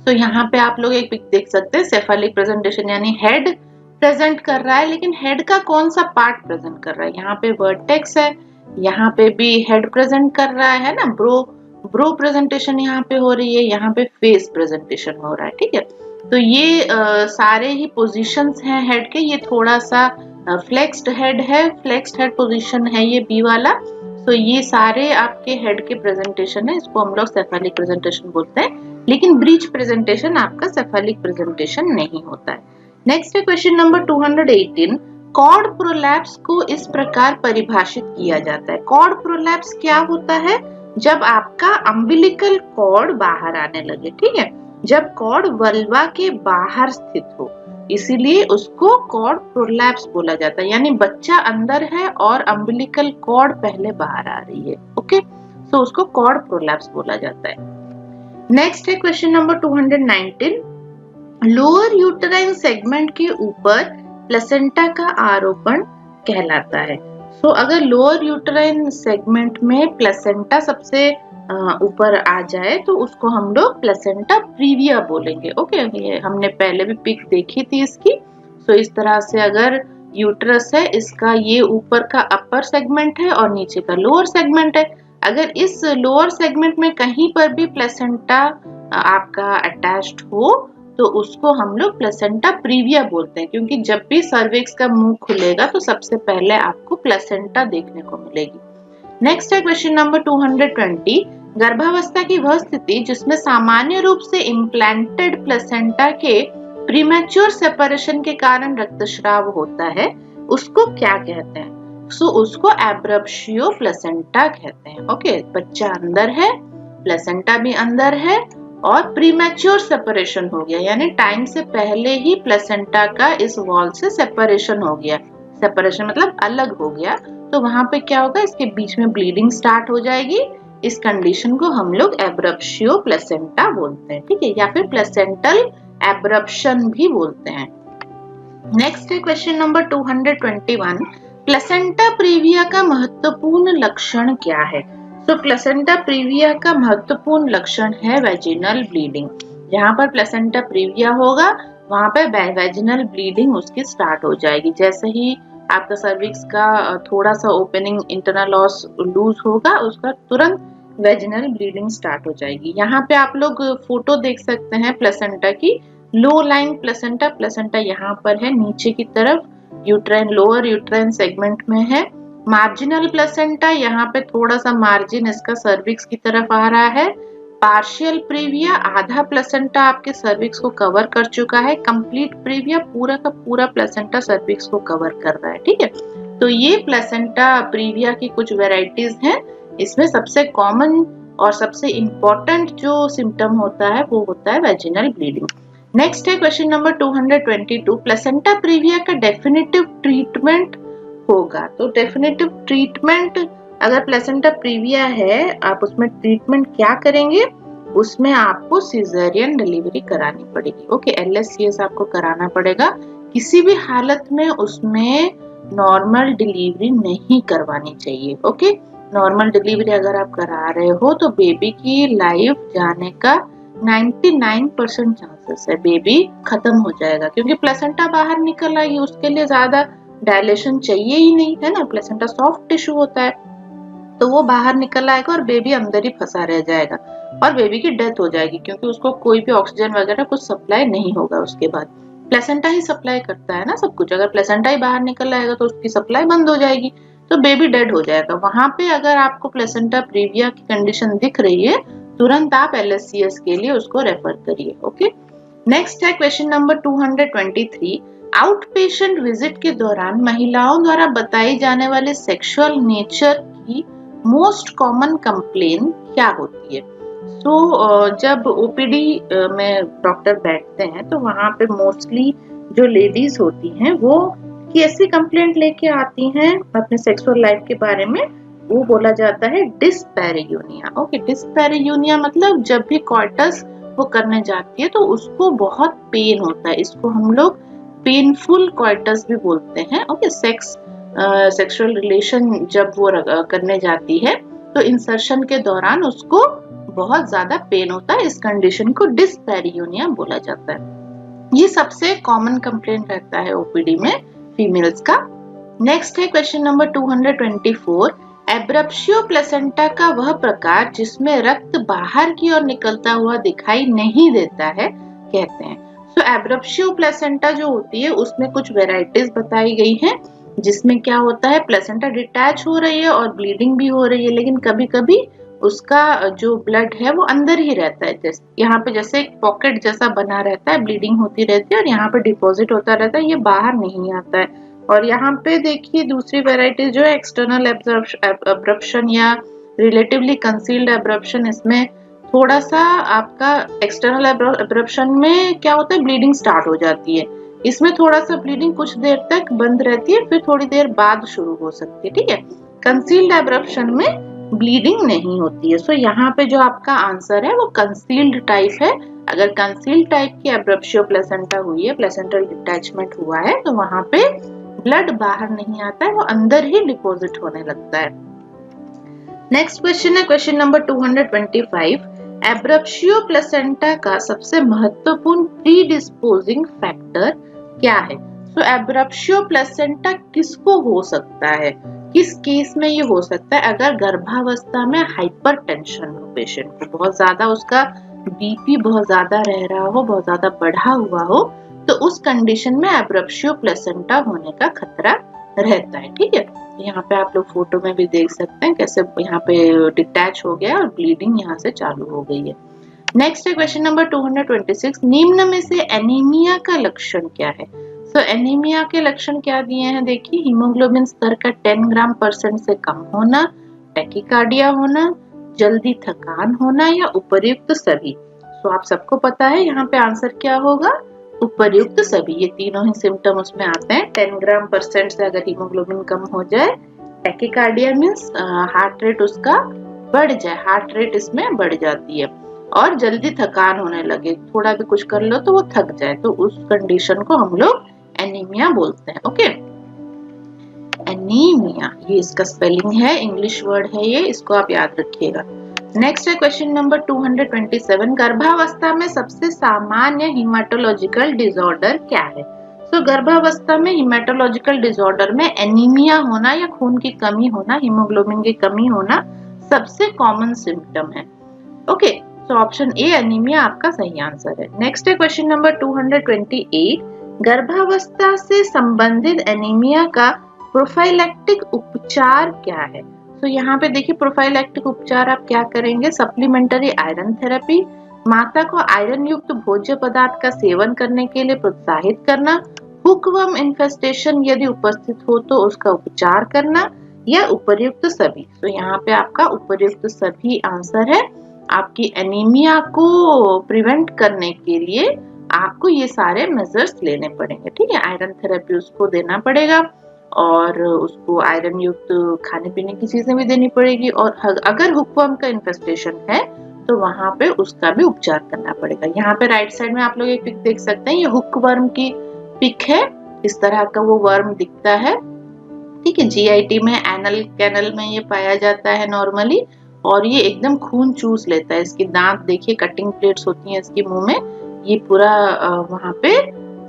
तो यहाँ पे आप लोग एक पिक देख सकते हैं, सेफेलिक प्रेजेंटेशन यानी हेड प्रेजेंट कर रहा है, लेकिन हेड का कौन सा पार्ट प्रेजेंट कर रहा है? यहाँ पे वर्टेक्स है, यहाँ पे भी हेड प्रेजेंट कर रहा है ना, ब्रो प्रेजेंटेशन यहाँ पे हो रही है, यहाँ पे फेस प्रेजेंटेशन हो रहा है। ठीक है, तो ये सारे ही पोजीशंस हैं हेड के। ये थोड़ा सा फ्लेक्स्ड हेड है, फ्लेक्स्ड हेड पोजीशन है ये बी वाला। तो ये सारे आपके हेड के प्रेजेंटेशन है, इसको हम लोग सेफेलिक प्रेजेंटेशन बोलते हैं। लेकिन ब्रीच प्रेजेंटेशन आपका सेफेलिक प्रेजेंटेशन नहीं होता है। नेक्स्ट है क्वेश्चन नंबर 218। कॉर्ड प्रोलैप्स को इस प्रकार परिभाषित किया जाता है। कॉर्ड प्रोलैप्स क्या होता है? जब आपका अम्बिलिकल कॉर्ड बाहर आने लगे। ठीक है, जब कॉर्ड वल्वा के बाहर स्थित हो, इसीलिए उसको कॉर्ड प्रोलैप्स बोला जाता है। यानी बच्चा अंदर है और अम्बिलिकल कॉर्ड पहले बाहर आ रही है। ओके, तो उसको कॉर्ड प्रोलैप्स बोला जाता है। नेक्स्ट है question number 219। Lower uterine segment के ऊपर प्लेसेंटा का आरोपण कहलाता है। सो अगर लोअर यूटेराइन सेगमेंट में प्लेसेंटा सबसे ऊपर आ जाए तो उसको हम लोग प्लेसेंटा प्रीविया बोलेंगे। ओके, ये हमने पहले भी पिक देखी थी इसकी। सो इस तरह से अगर यूट्रस है, इसका ये ऊपर का अपर सेगमेंट है और नीचे का लोअर सेगमेंट है। अगर इस लोअर सेगमेंट में कहीं पर भी प्लेसेंटा आपका अटैच्ड हो तो उसको हम लोग प्लेसेंटा प्रीविया बोलते हैं, क्योंकि जब भी सर्विक्स का मुंह खुलेगा तो सबसे पहले आपको प्लेसेंटा देखने को मिलेगी। नेक्स्ट है क्वेश्चन नंबर 220। गर्भावस्था की वह स्थिति जिसमें सामान्य रूप से इम्प्लांटेड प्लेसेंटा के प्रीमैच्योर सेपरेशन के कारण रक्तस्राव होता है, उसको क्या कहते हैं? सो उसको एब्रप्शियो प्लेसेंटा कहते हैं। ओके, बच्चा अंदर है, प्लेसेंटा भी अंदर है और प्रीमैच्योर सेपरेशन हो गया, यानी टाइम से पहले ही प्लेसेंटा का इस वॉल से सेपरेशन हो गया। सेपरेशन मतलब अलग हो गया, तो वहां पे क्या होगा, इसके बीच में ब्लीडिंग स्टार्ट हो जाएगी। इस कंडीशन को हम लोग एब्रप्शियो प्लेसेंटा बोलते हैं। ठीक है, या फिर प्लेसेंटल एब्रप्शन भी बोलते हैं। नेक्स्ट है क्वेश्चन नंबर 221। प्लेसेंटा प्रीविया का महत्वपूर्ण लक्षण क्या है? तो प्लेसेंटा प्रीविया का महत्वपूर्ण लक्षण है वेजिनल ब्लीडिंग। जहां पर प्लेसेंटा प्रीविया होगा वहां पर वेजिनल ब्लीडिंग उसकी स्टार्ट हो जाएगी। जैसे ही आपका सर्विक्स का थोड़ा सा ओपनिंग इंटरनल ऑस लूज होगा, उसका तुरंत वेजिनल ब्लीडिंग स्टार्ट हो जाएगी। यहाँ पे आप लोग फोटो देख सकते हैं प्लेसेंटा की। लो लाइन प्लेसेंटा यहाँ पर है, नीचे की तरफ यूट्राइन, लोअर यूट्राइन सेगमेंट में है। मार्जिनल प्लेसेंटा, यहाँ पे थोड़ा सा मार्जिन इसका सर्विक्स की तरफ आ रहा है। पार्शियल प्रीविया, आधा प्लेसेंटा आपके सर्विक्स को कवर कर चुका है। कंप्लीट प्रीविया, पूरा का पूरा प्लेसेंटा सर्विक्स को कवर कर रहा है। ठीक है, तो ये प्लेसेंटा प्रीविया की कुछ वेराइटीज हैं। इसमें सबसे कॉमन और सबसे इम्पोर्टेंट जो सिम्टम होता है वो होता है वेजिनल ब्लीडिंग। नेक्स्ट है क्वेश्चन नंबर 222। प्लेसेंटा प्रीविया का डेफिनेटिव ट्रीटमेंट होगा। तो डेफिनेटिव ट्रीटमेंट, अगर प्लेसेंटा प्रीविया है, आप उसमें ट्रीटमेंट क्या करेंगे? उसमें आपको सिजेरियन डिलीवरी करानी पड़ेगी। ओके, LSCS आपको कराना पड़ेगा। किसी भी हालत में उसमें नॉर्मल डिलीवरी नहीं करवानी चाहिए। ओके, नॉर्मल डिलीवरी अगर आप करा रहे हो तो बेबी की लाइफ जाने का 99% चांसेस है, बेबी खत्म हो जाएगा, क्योंकि प्लेसेंटा बाहर निकल आएगी, उसके लिए ज्यादा डायलेशन चाहिए ही नहीं है ना। प्लेसेंटा सॉफ्ट टिश्यू होता है, तो वो बाहर निकल आएगा और बेबी अंदर ही फंसा रह जाएगा और बेबी की डेथ हो जाएगी, क्योंकि उसको कोई भी ऑक्सीजन वगैरह कुछ सप्लाई नहीं होगा। उसके बाद प्लेसेंटा ही सप्लाई करता है ना सब कुछ। अगर प्लेसेंटा ही बाहर निकल आएगा तो उसकी सप्लाई बंद हो जाएगी, तो बेबी डेड हो जाएगा। वहां पे अगर आपको प्लेसेंटा प्रीविया की कंडीशन दिख रही है, तुरंत आप LSCS के लिए उसको रेफर करिए। ओके, नेक्स्ट है question number 223। Out patient visit के दौरान महिलाओं द्वारा बताई जाने वाले सेक्सुअल नेचर की मोस्ट कॉमन कंप्लेन क्या होती है? जब OPD में डॉक्टर बैठते हैं तो वहां पे मोस्टली जो लेडीज होती हैं वो कैसी कंप्लेंट लेके आती हैं अपने सेक्सुअल लाइफ के बारे में? वो बोला जाता है डिस्पैरियूनिया। ओके, डिस्पैरियूनिया मतलब जब भी कॉर्टस वो करने जाती है तो उसको बहुत पेन होता है, इसको हम लोग पेनफुल कॉर्टस भी बोलते हैं। ओके, सेक्सुअल रिलेशन जब वो करने जाती है तो इंसर्शन के दौरान उसको बहुत ज्यादा पेन होता है, इस कंडीशन को डिस्पैरियूनिया बोला जाता है। ये सबसे कॉमन कंप्लेंट रहता है ओपीडी में फीमेल्स का। नेक्स्ट है क्वेश्चन नंबर 224, एब्रप्शियो प्लेसेंटा का वह प्रकार जिसमें रक्त बाहर की ओर निकलता हुआ दिखाई नहीं देता है कहते हैं। सो एब्रप्शियो प्लेसेंटा जो होती है उसमें कुछ वेराइटीज बताई गई हैं, जिसमें क्या होता है प्लेसेंटा डिटैच हो रही है और ब्लीडिंग भी हो रही है, लेकिन कभी कभी उसका जो ब्लड है वो अंदर ही रहता है। जैसे यहाँ पे जैसे एक पॉकेट जैसा बना रहता है, ब्लीडिंग होती रहती है और यहाँ पे डिपॉजिट होता रहता है, ये बाहर नहीं आता है। और यहाँ पे देखिए दूसरी वेराइटी जो है एक्सटर्नल एब्रप्शन या रिलेटिवली कंसील्ड एब्रप्शन, इसमें थोड़ा सा आपका एक्सटर्नल एब्रप्शन में क्या होता है ब्लीडिंग स्टार्ट हो जाती है, इसमें थोड़ा सा ब्लीडिंग कुछ देर तक बंद रहती है, फिर थोड़ी देर बाद शुरू हो सकती है। ठीक है, कंसील्ड एब्रप्शन में ब्लीडिंग नहीं होती है। सो यहाँ पे जो आपका आंसर है वो कंसील्ड टाइप है। अगर कंसील्ड टाइप की एब्रप्शियो प्लेसेंटा हुई है, प्लेसेंटल डिटैचमेंट हुआ है, तो वहां पे ब्लड बाहर नहीं आता है, वो अंदर ही डिपॉजिट होने लगता है। नेक्स्ट क्वेश्चन है क्वेश्चन नंबर 225, एब्रप्शियो प्लेसेंटा का सबसे महत्वपूर्ण प्रीडिस्पोजिंग फैक्टर क्या है? सो एब्रप्शियो प्लेसेंटा किसको हो सकता है, किस केस में ये हो सकता है? अगर गर्भावस्था में हाइपरटेंशन हो, पेशेंट को बहुत ज्यादा उसका बीपी बहुत ज्यादा रह रहा हो, बहुत ज्यादा बढ़ा हुआ हो, तो उस कंडीशन में एब्रप्शियो प्लेसेंटा होने का खतरा रहता है। ठीक है, यहाँ पे आप लोग फोटो में भी देख सकते हैं कैसे यहाँ पे डिटैच हो गया और ब्लीडिंग यहाँ से चालू हो गई है। नेक्स्ट है क्वेश्चन नंबर 226, निम्न में से एनीमिया का लक्षण क्या है? सो एनीमिया के लक्षण क्या दिए हैं देखिए, हीमोग्लोबिन स्तर का 10 ग्राम % से कम होना, टैकीकार्डिया होना, जल्दी थकान होना या उपर्युक्त सभी। सो आप सबको पता है यहाँ पे आंसर क्या होगा, उपर्युक्त सभी। ये तीनों ही सिम्टम उसमें आते हैं। 10 ग्राम % से अगर हीमोग्लोबिन कम हो जाए, टैकीकार्डिया मींस हार्ट रेट उसका बढ़ जाए, हार्ट रेट इसमें बढ़ जाती है, और जल्दी थकान होने लगे, थोड़ा भी कुछ कर लो तो वो थक जाए, तो उस कंडीशन को हम लोग एनीमिया बोलते हैं। ओके, एनीमिया ये इसका स्पेलिंग है, इंग्लिश वर्ड है ये, इसको आप याद रखिएगा। नेक्स्ट है क्वेश्चन नंबर 227, गर्भावस्था में सबसे सामान्य हीमेटोलॉजिकल डिसऑर्डर क्या है? तो गर्भावस्था में हीमेटोलॉजिकल डिसऑर्डर में एनीमिया होना या खून की कमी होना, हीमोग्लोबिन की कमी होना सबसे कॉमन सिम्टम है। ओके, तो ऑप्शन ए एनीमिया आपका सही आंसर है। नेक्स्ट है क्वेश्चन नंबर 228, गर्भावस्था से संबंधित एनीमिया का प्रोफाइलैक्टिक उपचार क्या है? तो यहाँ पे देखिए प्रोफाइलैक्टिक उपचार आप क्या करेंगे, सप्लीमेंट्री आयरन थेरेपी, माता को आयरन युक्त भोज्य पदार्थ का सेवन करने के लिए प्रोत्साहित करना, हुकवर्म इन्फेस्टेशन यदि उपस्थित हो तो उसका उपचार करना, या उपर्युक्त सभी। तो यहाँ पे आपका उपर्युक्त सभी आंसर है। आपकी एनीमिया को प्रिवेंट करने के लिए आपको ये सारे मेजर्स लेने पड़ेंगे। ठीक है, आयरन थेरेपी उसको देना पड़ेगा, और उसको आयरन युक्त खाने पीने की चीजें भी देनी पड़ेगी, और अगर हुकवर्म का इन्फेस्टेशन है तो वहां पे उसका भी उपचार करना पड़ेगा। यहाँ पे राइट साइड में आप लोग एक पिक देख सकते हैं, ये हुकवर्म की पिक है, इस तरह का वो वर्म दिखता है। ठीक है, जीआईटी में एनल कैनल में ये पाया जाता है नॉर्मली, और ये एकदम खून चूस लेता है। इसकी दांत देखिए, कटिंग प्लेट्स होती हैं इसके मुंह में, ये पूरा वहां पे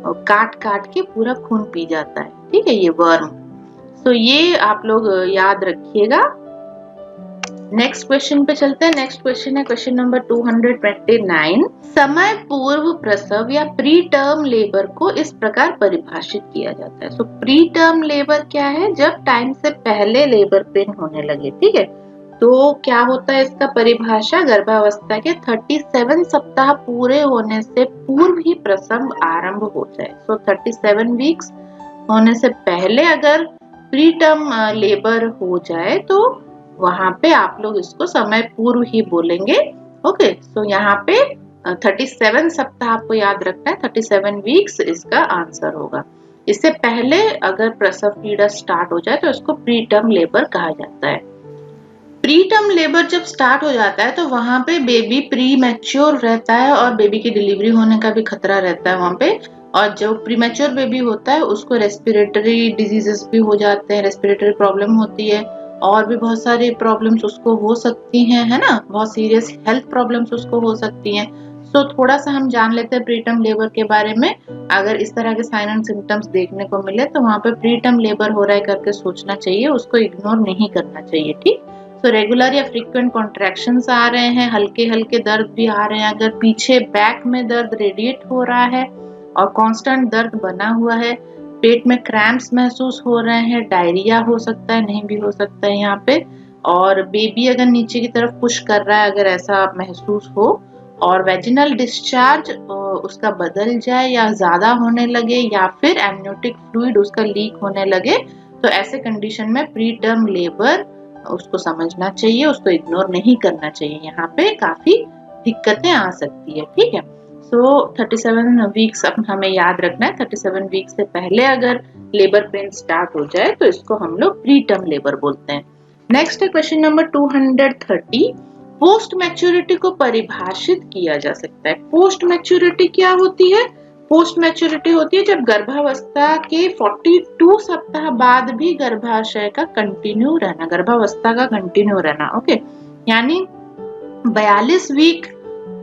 काट काट के पूरा खून पी जाता है। ठीक है, ये वर्म। तो ये आप लोग याद रखिएगा। नेक्स्ट क्वेश्चन पे चलते हैं। नेक्स्ट क्वेश्चन है क्वेश्चन नंबर 229, समय पूर्व प्रसव या प्री टर्म लेबर को इस प्रकार परिभाषित किया जाता है। सो प्री टर्म लेबर क्या है, जब टाइम से पहले लेबर पेन होने लगे। ठीक है, तो क्या होता है इसका परिभाषा, गर्भावस्था के 37 सप्ताह पूरे होने से पूर्व ही प्रसव आरंभ हो जाए। सो 37 वीक्स होने से पहले अगर प्री टर्म लेबर हो जाए तो वहां पे आप लोग इसको समय पूर्व ही बोलेंगे। ओके, तो यहाँ पे 37 सप्ताह आपको याद रखना है, 37 वीक्स इसका आंसर होगा। इससे पहले अगर प्रसव पीड़ा स्टार्ट हो जाए तो इसको प्री टर्म लेबर कहा जाता है। प्री टर्म लेबर जब स्टार्ट हो जाता है तो वहां पे बेबी प्री मैच्योर रहता है और बेबी की डिलीवरी होने का भी खतरा रहता है वहां पे। और जो प्री मैच्योर बेबी होता है उसको रेस्पिरेटरी डिजीजेस भी हो जाते हैं, रेस्पिरेटरी प्रॉब्लम होती है और भी बहुत सारी प्रॉब्लम्स उसको हो सकती हैं, है ना, बहुत सीरियस हेल्थ प्रॉब्लम्स उसको हो सकती हैं। सो थोड़ा सा हम जान लेते हैं प्री टर्म लेबर के बारे में। अगर इस तरह के साइन एंड सिम्टम्स देखने को मिले तो वहां पे प्री टर्म लेबर हो रहा है करके सोचना चाहिए, उसको इग्नोर नहीं करना चाहिए, ठीक। तो रेगुलर या फ्रीक्वेंट कॉन्ट्रैक्शंस आ रहे हैं, हल्के हल्के दर्द भी आ रहे हैं, अगर पीछे बैक में दर्द रेडिएट हो रहा है और कांस्टेंट दर्द बना हुआ है, पेट में क्रैम्प्स महसूस हो रहे हैं, डायरिया हो सकता है, नहीं भी हो सकता है यहाँ पे, और बेबी अगर नीचे की तरफ पुश कर रहा है अगर ऐसा महसूस हो, और वेजिनल डिस्चार्ज उसका बदल जाए या ज्यादा होने लगे या फिर एमनियोटिक फ्लूइड उसका लीक होने लगे, तो ऐसे कंडीशन में प्री टर्म लेबर उसको समझना चाहिए, उसको इग्नोर नहीं करना चाहिए। यहाँ पे काफी दिक्कतें आ सकती है, ठीक है। सो 37 वीक्स अब हमें याद रखना है, 37 वीक्स से पहले अगर लेबर पेन स्टार्ट हो जाए तो इसको हम लोग प्री टर्म लेबर बोलते हैं। नेक्स्ट है क्वेश्चन नंबर 230, पोस्ट मैच्योरिटी को परिभाषित किया जा सकता है। पोस्ट मैच्योरिटी क्या होती है? पोस्ट मैच्योरिटी होती है जब गर्भावस्था के 42 सप्ताह बाद भी गर्भाशय का कंटिन्यू रहना, गर्भावस्था का कंटिन्यू रहना, ओके। यानी 42 वीक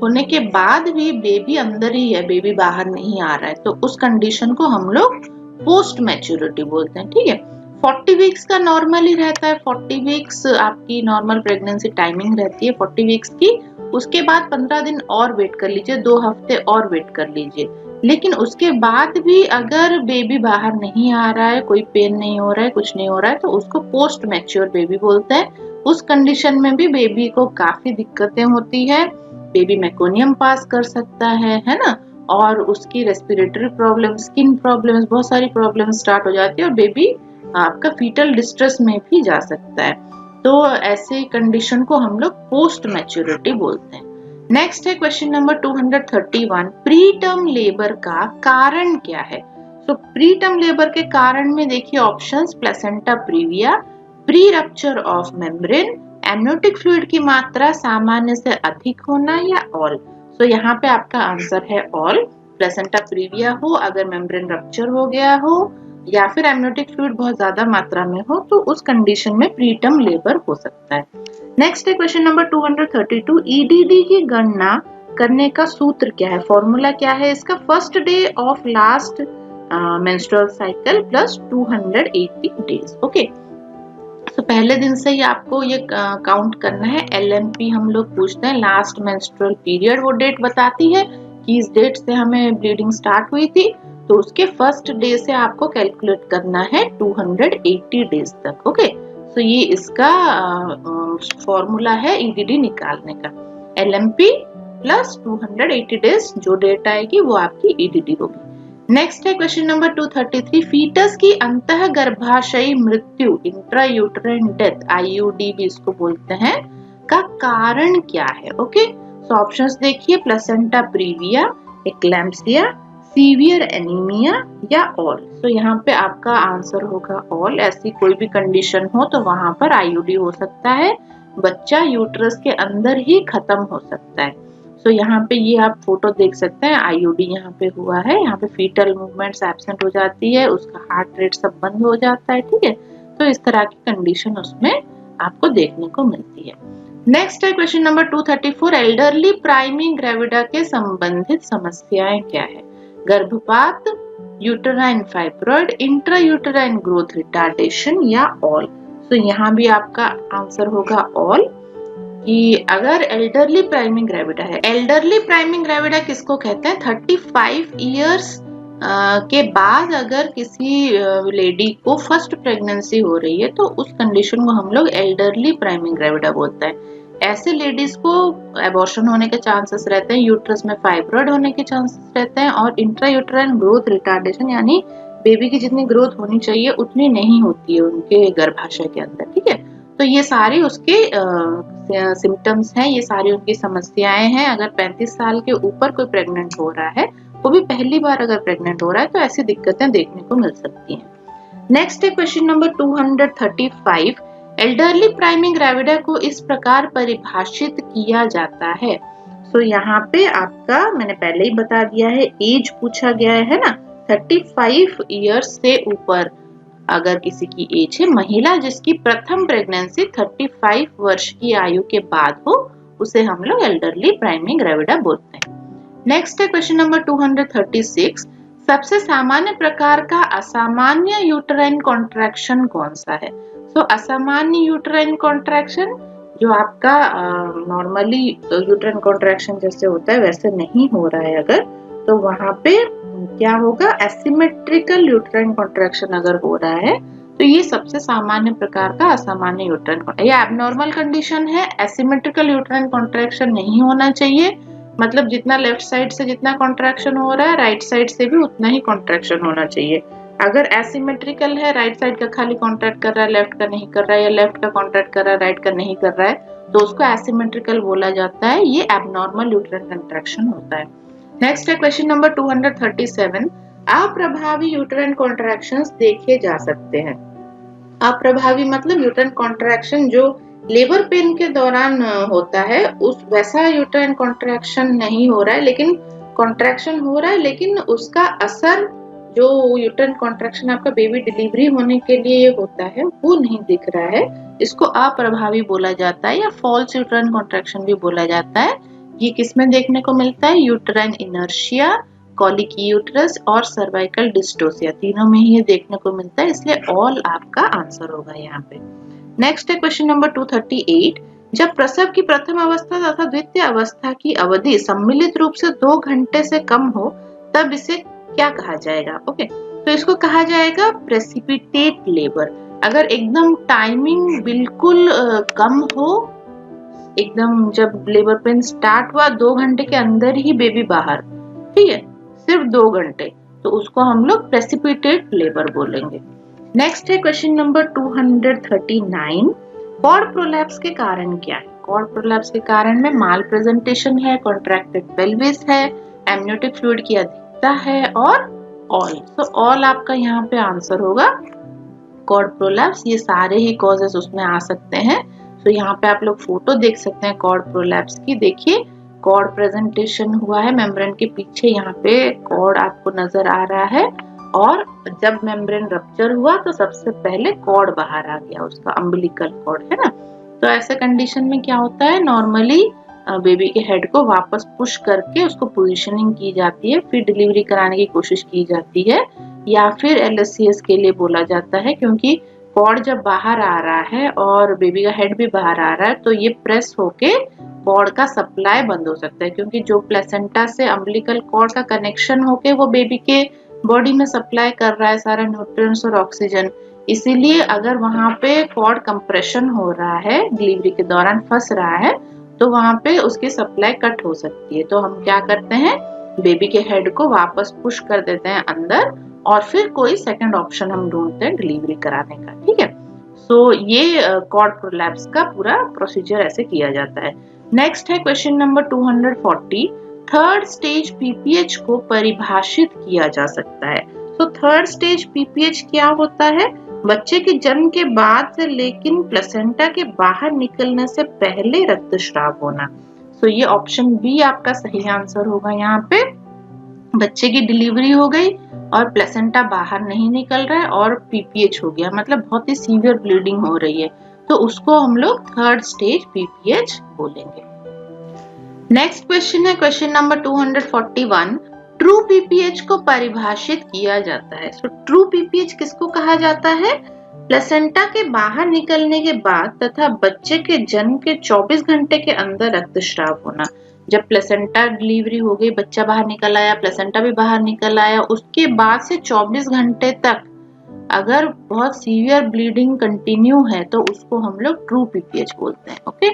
होने के बाद भी बेबी अंदर ही है, बेबी बाहर नहीं आ रहा है, तो उस कंडीशन को हम लोग पोस्ट मैच्योरिटी बोलते हैं, ठीक है। 40 वीक्स का नॉर्मल ही रहता है, 40 वीक्स आपकी नॉर्मल प्रेगनेंसी टाइमिंग रहती है 40 वीक्स की। उसके बाद 15 दिन और वेट कर लीजिए, 2 हफ्ते और वेट कर लीजिए, लेकिन उसके बाद भी अगर बेबी बाहर नहीं आ रहा है, कोई पेन नहीं हो रहा है, कुछ नहीं हो रहा है, तो उसको पोस्ट मैच्योर बेबी बोलते हैं। उस कंडीशन में भी बेबी को काफी दिक्कतें होती है, बेबी मेकोनियम पास कर सकता है ना, और उसकी रेस्पिरेटरी प्रॉब्लम, स्किन प्रॉब्लम्स, बहुत सारी प्रॉब्लम स्टार्ट हो जाती है और बेबी आपका फीटल डिस्ट्रेस में भी जा सकता है। तो ऐसे कंडीशन को हम लोग पोस्ट मैच्योरिटी बोलते हैं। नेक्स्ट है question number 231, pre term labour का कारण क्या है? तो प्री टर्म लेबर के कारण में देखिए options, placenta previa, pre rupture of membrane, amniotic fluid की मात्रा सामान्य से अधिक होना, या ऑल। तो यहाँ पे आपका आंसर है ऑल। प्लेसेंटा प्रीविया हो, अगर मेम्ब्रेन रप्चर हो गया हो, या फिर एमनियोटिक फ्लूइड बहुत ज्यादा मात्रा में हो, तो उस कंडीशन में प्री टर्म लेबर हो सकता है। नेक्स्ट है क्वेश्चन नंबर 232, ईडीडी की गणना करने का सूत्र क्या है, फॉर्मूला क्या है इसका? First day of last menstrual cycle plus 280 days, okay. तो पहले दिन से ही आपको ये काउंट करना है। LMP हम लोग पूछते हैं, लास्ट मेंस्ट्रुअल पीरियड, वो डेट बताती है कि इस डेट से हमें ब्लीडिंग स्टार्ट हुई थी, तो उसके फर्स्ट डे से आपको कैलकुलेट करना है 280 डेज तक, ओके। तो ये इसका फॉर्मूला है ईडीडी निकालने का, LMP प्लस 280 डेज, जो डेट आएगी वो आपकी ईडीडी होगी। नेक्स्ट है क्वेश्चन नंबर 233, फीटस की अंतः गर्भाशयी मृत्यु, इंट्रायूटेराइन डेथ, IUD भी इसको बोलते हैं, का कारण क्या है, ओके। तो ऑप्शंस देखिए, प्लेसेंटा प्रीविया, एक्लैम्सिया, सीवियर एनीमिया, या ऑल। तो यहाँ पे आपका आंसर होगा ऑल। ऐसी कोई भी कंडीशन हो तो वहां पर IUD हो सकता है, बच्चा यूट्रस के अंदर ही खत्म हो सकता है। तो यहाँ पे ये आप फोटो देख सकते हैं, IUD यहाँ पे हुआ है, यहाँ पे फीटल मूवमेंट्स एब्सेंट हो जाती है, उसका हार्ट रेट सब बंद हो जाता है, ठीक है। तो इस तरह की कंडीशन उसमें आपको देखने को मिलती है। नेक्स्ट है question number 234, elderly primi gravida के संबंधित समस्याएं क्या है? गर्भपात, uterine fibroid, intrauterine growth retardation, या ऑल। तो यहाँ भी आपका आंसर होगा ऑल, कि अगर एल्डरली प्राइमिंग ग्रेविडा है। एल्डरली प्राइमिंग ग्रेविडा किसको कहते हैं? 35 इयर्स के बाद अगर किसी लेडी को फर्स्ट प्रेगनेंसी हो रही है तो उस कंडीशन को हम लोग एल्डरली प्राइमिंग ग्रेविडा बोलते हैं। ऐसे लेडीज को एबॉर्शन होने के चांसेस रहते हैं, यूट्रस में फाइब्रॉइड होने के चांसेस रहते हैं, और इंट्रायूटेराइन ग्रोथ रिटार्डेशन यानी बेबी की जितनी ग्रोथ होनी चाहिए उतनी नहीं होती है उनके गर्भाशय के अंदर, ठीक है। तो ये सारी उसके सिम्टम्स हैं, ये सारी उनकी समस्याएं हैं। अगर 35 साल के ऊपर कोई प्रेग्नेंट हो रहा है, वो भी पहली बार अगर प्रेग्नेंट हो रहा है, तो ऐसी दिक्कतें देखने को मिल सकती हैं। नेक्स्ट है question number 235, elderly priming gravida को इस प्रकार परिभाषित किया जाता है। सो यहाँ पे आपका मैंने पहले ही बता दिया है, एज पूछा गया है ना, 35 इयर्स से ऊपर अगर किसी की एज है, महिला जिसकी प्रथम प्रेगनेंसी 35 वर्ष की आयु के बाद हो, उसे हम लोग एल्डरली प्राइमिंग ग्रेविडा बोलते हैं। नेक्स्ट है क्वेश्चन नंबर 236, सबसे सामान्य प्रकार का असामान्य यूटेराइन कॉन्ट्रैक्शन कौन सा है? सो असामान्य यूटेराइन कॉन्ट्रैक्शन जो आपका नॉर्मली यूटेराइन कॉन्ट्रैक्शन जैसे होता है वैसे नहीं हो रहा है अगर, तो वहां पे क्या होगा, एसिमेट्रिकल यूटेराइन कॉन्ट्रैक्शन अगर हो रहा है तो ये सबसे सामान्य प्रकार का असामान्य यूटेराइन, ये एबनॉर्मल कंडीशन है। एसिमेट्रिकल यूटेराइन कॉन्ट्रैक्शन नहीं होना चाहिए, मतलब जितना लेफ्ट साइड से जितना कॉन्ट्रैक्शन हो रहा है राइट साइड से भी उतना ही कॉन्ट्रैक्शन होना चाहिए। अगर एसिमेट्रिकल है, राइट साइड का खाली कॉन्ट्रैक्ट कर रहा है, लेफ्ट का नहीं कर रहा है, या लेफ्ट का कॉन्ट्रैक्ट कर रहा है, राइट का नहीं कर रहा है, तो उसको एसिमेट्रिकल बोला जाता है। ये एबनॉर्मल यूटेराइन कॉन्ट्रैक्शन होता है। नेक्स्ट है क्वेश्चन नंबर 237, अप्रभावी यूटेराइन कॉन्ट्रैक्शंस देखे जा सकते हैं। अप्रभावी मतलब यूटेराइन कॉन्ट्रैक्शन जो लेबर पेन के दौरान होता है, उस वैसा यूटेराइन कॉन्ट्रैक्शन नहीं हो रहा है, लेकिन कॉन्ट्रैक्शन हो रहा है, लेकिन उसका असर जो यूटेराइन कॉन्ट्रैक्शन आपका बेबी डिलीवरी होने के लिए होता है वो नहीं दिख रहा है, इसको अप्रभावी बोला जाता है, या फॉल्स यूटेराइन कॉन्ट्रैक्शन भी बोला जाता है। ये किसमें देखने को मिलता है? यूटेराइन इनर्शिया, कॉलिक यूटरस और सर्वाइकल डिस्टोसिया, तीनों में ही ये देखने को मिलता है, इसलिए ऑल आपका आंसर होगा यहाँ पे। नेक्स्ट है क्वेश्चन नंबर 238, जब प्रसव की प्रथम अवस्था तथा द्वितीय अवस्था की अवधि सम्मिलित रूप से 2 घंटे से कम हो तब इसे क्या कहा जाएगा? ओके, तो इसको कहा जाएगा प्रेसिपिटेट लेबर। अगर एकदम टाइमिंग बिल्कुल कम हो, एकदम जब लेबर पेन स्टार्ट हुआ 2 घंटे के अंदर ही बेबी बाहर, ठीक है, सिर्फ 2 घंटे, तो उसको हम लोग प्रेसिपिटेट लेबर बोलेंगे। नेक्स्ट है क्वेश्चन नंबर 239, कॉर्ड प्रोलैप्स के कारण क्या है? कॉर्ड प्रोलैप्स के कारण में माल प्रेजेंटेशन है, कॉन्ट्रैक्टेड पेल्विस है, एमनियोटिक फ्लूइड की अधिकता है और ऑल। तो ऑल आपका यहाँ पे आंसर होगा कॉर्ड प्रोलैप्स। ये सारे ही कॉजेस उसमें आ सकते हैं। तो यहाँ पे आप लोग फोटो देख सकते हैं कॉर्ड प्रोलैप्स की। देखिए कॉर्ड प्रेजेंटेशन हुआ है, मेम्ब्रेन के पीछे यहाँ पे कॉर्ड आपको नजर आ रहा है, और जब मेम्ब्रेन रप्चर हुआ तो सबसे पहले कॉर्ड बाहर आ गया, उसका अम्बिलिकल कॉर्ड है ना। तो ऐसे कंडीशन में क्या होता है, नॉर्मली बेबी के हेड को वापस पुश करके उसको पोजीशनिंग की जाती है, फिर डिलीवरी कराने की कोशिश की जाती है, या फिर LSCS के लिए बोला जाता है, क्योंकि कॉर्ड जब बाहर आ रहा है और बेबी का हेड भी बाहर आ रहा है तो ये प्रेस होके कॉर्ड का सप्लाई बंद हो सकता है, क्योंकि जो प्लेसेंटा से अम्बिलिकल कॉर्ड का कनेक्शन होके वो बेबी के बॉडी में सप्लाई कर रहा है सारा न्यूट्रिएंट्स और ऑक्सीजन। इसीलिए अगर वहां पे कॉर्ड कंप्रेशन हो रहा है, डिलीवरी के दौरान फंस रहा है, तो वहां पे उसकी सप्लाई कट हो सकती है। तो हम क्या करते हैं, बेबी के हेड को वापस पुश कर देते हैं अंदर, और फिर कोई सेकंड ऑप्शन हम ढूंढते हैं डिलीवरी कराने का, ठीक है। सो ये कॉर्ड प्रोलैप्स का पूरा प्रोसीजर ऐसे किया जाता है। नेक्स्ट है question number 240, third stage PPH को परिभाषित किया जा सकता है। तो थर्ड स्टेज PPH क्या होता है? बच्चे के जन्म के बाद से लेकिन प्लेसेंटा के बाहर निकलने से पहले रक्तस्राव होना। तो ये ऑप्शन बी आपका सही आंसर होगा। यहाँ पे बच्चे की डिलीवरी हो गई और प्लेसेंटा बाहर नहीं निकल रहा है और PPH हो गया, मतलब बहुत ही सीवियर ब्लीडिंग हो रही है, तो उसको हम लोग थर्ड स्टेज PPH बोलेंगे। नेक्स्ट क्वेश्चन है क्वेश्चन नंबर 241, ट्रू PPH को परिभाषित किया जाता है। सो ट्रू PPH किसको कहा जाता है? प्लेसेंटा के बाहर निकलने के बाद तथा बच्चे के जन्म के 24 घंटे के अंदर रक्तस्राव होना। जब प्लेसेंटा डिलीवरी हो गई, बच्चा बाहर निकल आया, प्लेसेंटा भी बाहर निकल आया, उसके बाद से 24 घंटे तक अगर बहुत सीवियर ब्लीडिंग कंटिन्यू है तो उसको हम लोग ट्रू PPH बोलते हैं। ओके,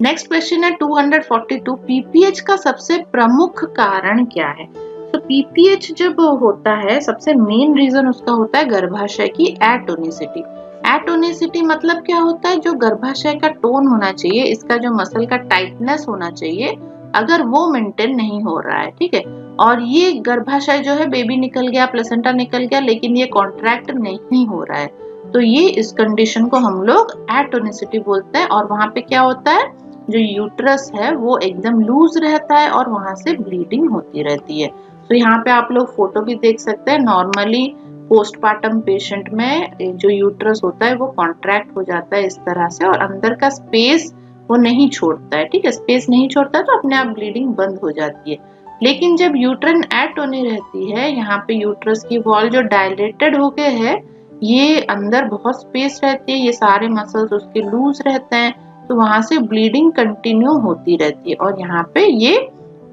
नेक्स्ट क्वेश्चन है 242, PPH का सबसे प्रमुख कारण क्या है? तो PPH जब होता है, सबसे मेन रीजन उसका होता है गर्भाशय की एटोनिसिटी। एटोनिसिटी मतलब क्या होता है? जो गर्भाशय का टोन होना चाहिए, इसका जो मसल का टाइटनेस होना चाहिए, अगर वो मेंटेन नहीं हो रहा है, ठीक है। और ये गर्भाशय जो है, बेबी निकल गया, प्लेसेंटा निकल गया, लेकिन ये कॉन्ट्रैक्ट नहीं हो रहा है, तो ये इस कंडीशन को हम लोग एटोनिसिटी बोलते हैं। और वहां पे क्या होता है, जो यूट्रस है वो एकदम लूज रहता है और वहां से ब्लीडिंग होती रहती है। तो यहाँ पे आप लोग फोटो भी देख सकते हैं। नॉर्मली पोस्टमार्टम पेशेंट में जो यूट्रस होता है वो कॉन्ट्रैक्ट हो जाता है इस तरह से, और अंदर का स्पेस वो नहीं छोड़ता है। ठीक है, स्पेस नहीं छोड़ता है तो अपने आप ब्लीडिंग बंद हो जाती है। लेकिन जब यूट्रन एटोनी रहती है, यहाँ पे यूट्रस की वॉल जो डायलेटेड हो गए है, ये अंदर बहुत स्पेस रहती है, ये सारे मसल्स उसके लूज रहते हैं, तो वहां से ब्लीडिंग कंटिन्यू होती रहती है। और यहाँ पे ये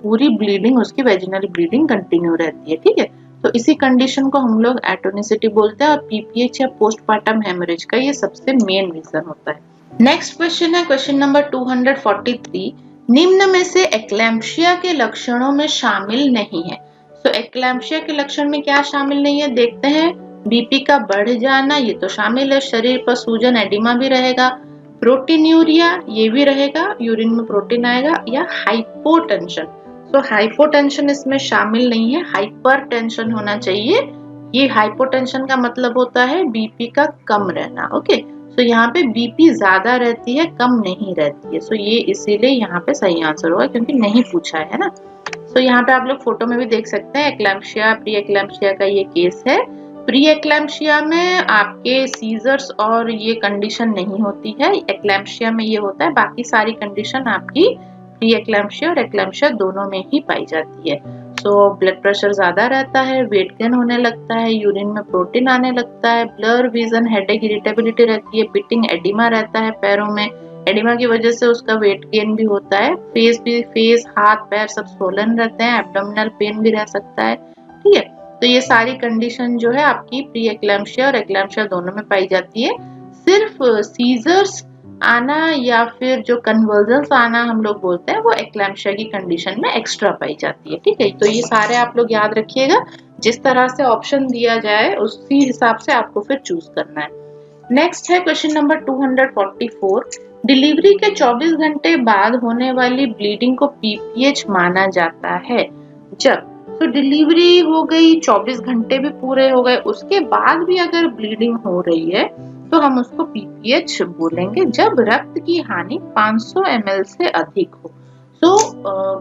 पूरी ब्लीडिंग, उसकी वेजिनल ब्लीडिंग कंटिन्यू रहती है। ठीक है, तो इसी कंडीशन को हम लोग एटोनिसिटी बोलते हैं। और पीपीएच या पोस्टमार्टम हेमरेज का ये सबसे मेन रीजन होता है। नेक्स्ट क्वेश्चन है क्वेश्चन नंबर 243। निम्न में से एक्लैम्प्शिया के लक्षणों में शामिल नहीं है। तो एक्लैम्प्शिया के लक्षण में क्या शामिल नहीं है, देखते हैं। बीपी का बढ़ जाना, ये तो शामिल है। शरीर पर सूजन, एडिमा भी रहेगा। प्रोटीन्यूरिया, ये भी रहेगा, यूरिन में प्रोटीन आएगा। या हाइपोटेंशन, तो हाइपोटेंशन इसमें शामिल नहीं है, हाइपरटेंशन होना चाहिए। ये हाइपोटेंशन का मतलब होता है बीपी का कम रहना। ओके, तो यहाँ पे बीपी ज्यादा रहती है, कम नहीं रहती है। सो ये इसीलिए यहाँ पे सही आंसर होगा, क्योंकि नहीं पूछा है ना। सो यहाँ पे आप लोग फोटो में भी देख सकते हैं, एक्लैम्प्शिया, प्री एक्लैम्प्शिया का ये केस है। प्री एक्लैम्प्शिया में आपके सीजर्स और ये कंडीशन नहीं होती है, एक्लैम्प्शिया में ये होता है। बाकी सारी कंडीशन आपकी प्री एक्लैम्प्शिया और एक्लैम्प्शिया दोनों में ही पाई जाती है। सो ब्लड प्रेशर ज्यादा रहता है, वेट गेन होने लगता है, यूरिन में प्रोटीन आने लगता है, ब्लर विजन, हेडेक, इरिटेबिलिटी रहती है, पिटिंग, एडिमा रहता है पैरों में। एडिमा की वजह से उसका वेट गेन भी होता है। फेस, हाथ पैर सब स्वोलन रहते हैं, एब्डोमिनल पेन भी रह सकता है। ठीक है, तो ये सारी कंडीशन जो है आपकी प्री एक्लैम्प्शिया और एक्लैम्प्शिया दोनों में पाई जाती है। सिर्फ सीजर्स आना या फिर जो कन्वर्जन्स आना हम लोग बोलते हैं, वो एक्लैम्प्शिया की कंडीशन में एक्स्ट्रा पाई जाती है। ठीक है, तो ये सारे आप लोग याद रखिएगा। जिस तरह से ऑप्शन दिया जाए उसी हिसाब से आपको फिर चूज करना है। नेक्स्ट है क्वेश्चन नंबर 244। डिलीवरी के 24 घंटे बाद होने वाली ब्लीडिंग को पीपीएच माना जाता है जब, तो डिलीवरी हो गई, 24 घंटे भी पूरे हो गए, उसके बाद भी अगर ब्लीडिंग हो रही है तो हम उसको पीपीएच बोलेंगे जब रक्त की हानि 500 ml से अधिक हो। तो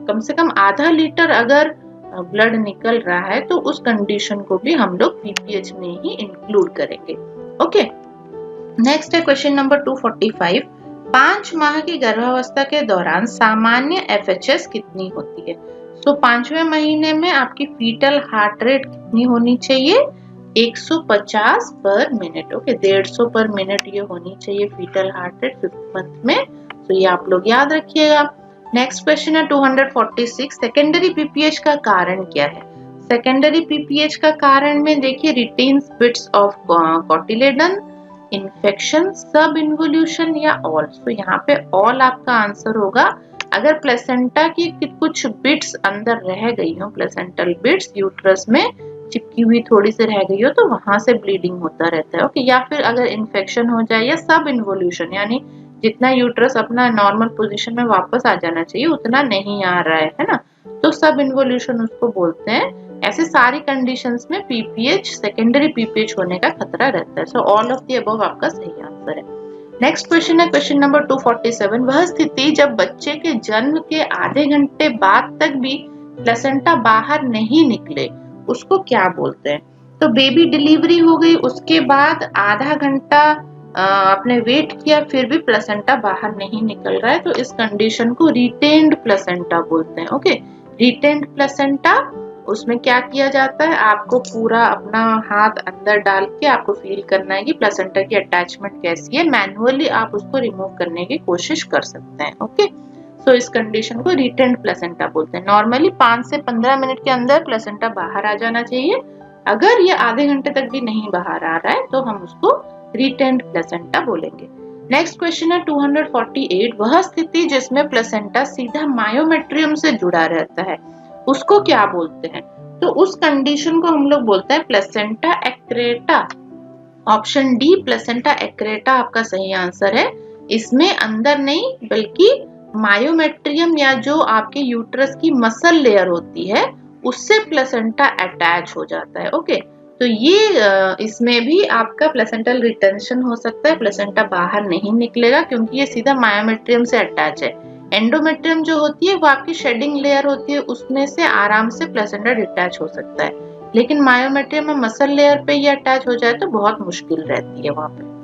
कम से कम आधा लीटर अगर ब्लड निकल रहा है तो उस कंडीशन को भी हम लोग पीपीएच में ही इंक्लूड करेंगे। ओके, नेक्स्ट है क्वेश्चन नंबर 245। 5 माह की गर्भावस्था के दौरान सामान्य एफएचएस कितनी होती है? तो 5वें महीने में आपकी फीटल हार्ट रेट कितनी होनी चाहिए? 150 पर मिनट। ओके, 150 पर मिनट ये होनी चाहिए fetal heart rate 5th month में। तो ये आप लोग याद रखिएगा। नेक्स्ट क्वेश्चन है 246। सेकेंडरी पीपीएच का कारण क्या है? सेकेंडरी पीपीएच का कारण में देखिए, retains bits of cotyledon, infection, सब इन्वोल्यूशन या ऑल। तो यहाँ पे ऑल आपका आंसर होगा। अगर प्लेसेंटा की कुछ बिट्स अंदर रह गई हो, प्लेसेंटल बिट्स यूट्रस में चिपकी हुई थोड़ी सी रह गई हो, तो वहां से ब्लीडिंग होता रहता है। ओके, या फिर अगर इन्फेक्शन हो जाए, या सब इन्वोल्यूशन, यानी जितना यूट्रस अपना नॉर्मल पोजीशन में वापस आ जाना चाहिए उतना नहीं आ रहा है ना, तो सब इन्वोल्यूशन उसको बोलते हैं। ऐसे सारी कंडीशंस में पीपीएच, सेकेंडरी पीपीएच होने का खतरा रहता है। So all of the above आपका सही आंसर है। नेक्स्ट क्वेश्चन है क्वेश्चन नंबर 247। वह स्थिति जब बच्चे के जन्म के आधे घंटे बाद तक भी प्लेसेंटा बाहर नहीं निकले, उसको क्या बोलते हैं? तो बेबी डिलीवरी हो गई, उसके बाद आधा घंटा आपने वेट किया, फिर भी प्लेसेंटा बाहर नहीं निकल रहा है, तो इस कंडीशन को रिटेन्ड प्लेसेंटा बोलते हैं। ओके, रिटेन्ड प्लेसेंटा, उसमें क्या किया जाता है, आपको पूरा अपना हाथ अंदर डाल के आपको फील करना है कि प्लेसेंटा की अटैचमेंट कैसी है। मैनुअली आप उसको रिमूव करने की कोशिश कर सकते हैं। ओके, तो इस कंडीशन को रिटेन्ड प्लेसेंटा बोलते हैं। नॉर्मली 5 से 15 मिनट के अंदर प्लेसेंटा बाहर आ जाना चाहिए। अगर ये आधे घंटे तक भी नहीं बाहर आ रहा है तो हम उसको रिटेन्ड प्लेसेंटा बोलेंगे। नेक्स्ट क्वेश्चन है 248। वह स्थिति जिसमें प्लेसेंटा सीधा मायोमेट्रियम से जुड़ा रहता है, उसको क्या बोलते हैं? तो उस कंडीशन को हम लोग बोलते हैं placenta accreta. Option D, placenta accreta आपका सही आंसर है। इसमें अंदर नहीं बल्कि मायोमेट्रियम या जो आपके यूट्रस की मसल लेयर होती है उससे प्लेसेंटा अटैच हो जाता है। ओके, तो ये इसमें भी आपका प्लेसेंटल रिटेंशन हो सकता है, प्लेसेंटा बाहर नहीं निकलेगा क्योंकि ये सीधा मायोमेट्रियम से अटैच है। एंडोमेट्रियम जो होती है वो आपकी शेडिंग लेयर होती है, उसमें से आराम से प्लेसेंटा डिटैच हो सकता है, लेकिन मायोमेट्रियम में मसल लेयर पे ये अटैच हो जाए तो बहुत मुश्किल रहती है वहां पे।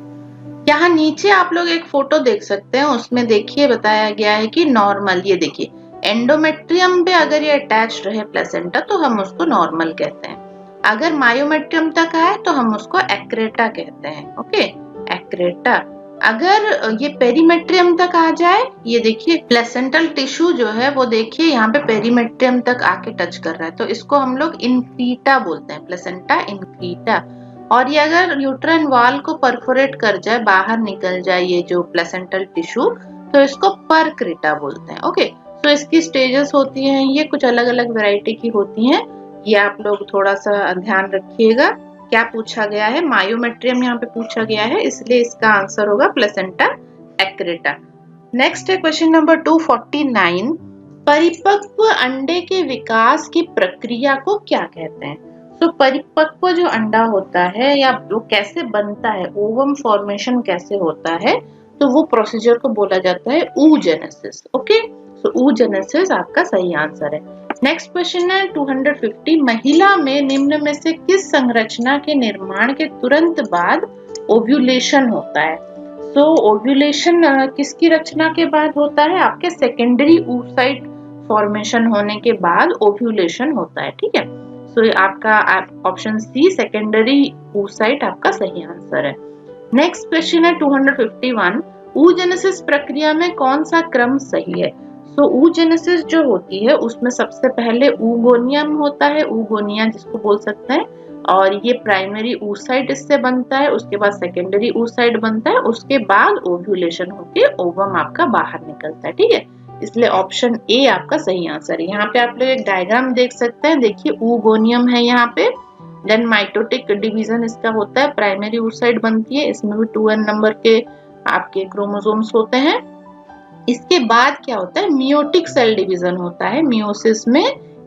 यहाँ नीचे आप लोग एक फोटो देख सकते हैं, उसमें देखिए बताया गया है कि नॉर्मल, ये देखिए एंडोमेट्रियम पे अगर ये अटैच रहे प्लेसेंटा तो हम उसको नॉर्मल कहते हैं, अगर मायोमेट्रियम तक आए तो हम उसको एक्रेटा कहते हैं। Okay, accreta. अगर ये पेरीमेट्रियम तक आ जाए, ये देखिए प्लेसेंटल टिश्यू जो है वो देखिए यहाँ पे पेरीमेट्रियम तक आके टच कर रहा है, तो इसको हम लोग इन्फीटा बोलते हैं, प्लेसेंटा इन्फीटा। और ये अगर यूट्राइन वॉल को परफोरेट कर जाए, बाहर निकल जाए ये जो प्लेसेंटल टिश्यू, तो इसको परक्रिटा बोलते हैं। ओके, तो इसकी स्टेजेस होती हैं, ये कुछ अलग अलग वैरायटी की होती हैं, ये आप लोग थोड़ा सा ध्यान रखिएगा। क्या पूछा गया है, मायोमेट्रियम यहाँ पे पूछा गया है, इसलिए इसका आंसर होगा प्लेसेंटा एक्रेटा। नेक्स्ट है क्वेश्चन नंबर 249, परिपक्व अंडे के विकास की प्रक्रिया को क्या कहते हैं? तो परिपक्व जो अंडा होता है या वो कैसे बनता है, ओवम फॉर्मेशन कैसे होता है, तो वो प्रोसीजर को बोला जाता है oogenesis। ओके, तो oogenesis आपका सही आंसर है। नेक्स्ट क्वेश्चन है 250, महिला में निम्न में से किस संरचना के निर्माण के तुरंत बाद ओव्यूलेशन होता है? तो ओव्यूलेशन किसकी रचना के बाद होता है? आपके सेकेंडरी oocyte फॉर्मेशन होने के बाद ओव्यूलेशन होता है। ठीक है, तो आपका ऑप्शन सी सेकेंडरी oocyte आपका सही आंसर है। नेक्स्ट क्वेश्चन है 251, oogenesis प्रक्रिया में कौन सा क्रम सही है? तो oogenesis जो होती है उसमें सबसे पहले oogoनियम होता है, oogonia जिसको बोल सकते हैं, और ये प्राइमरी oocyte इससे बनता है, उसके बाद सेकेंडरी oocyte बनता है, उसके बाद ओव्यूलेशन होके ओवम आपका बाहर निकलता है। ठीक है, इसलिए ऑप्शन ए आपका सही आंसर है। यहाँ पे आप लोग एक डायग्राम देख सकते हैं, देखिए oogoनियम है यहाँ पे, देन माइटोटिक डिवीजन इसका होता है, प्राइमरी oocyte बनती है, इसमें भी 2n नंबर के आपके क्रोमोसोम्स होते हैं। इसके बाद क्या होता है, मियोटिक सेल डिवीजन होता है, मियोसिस में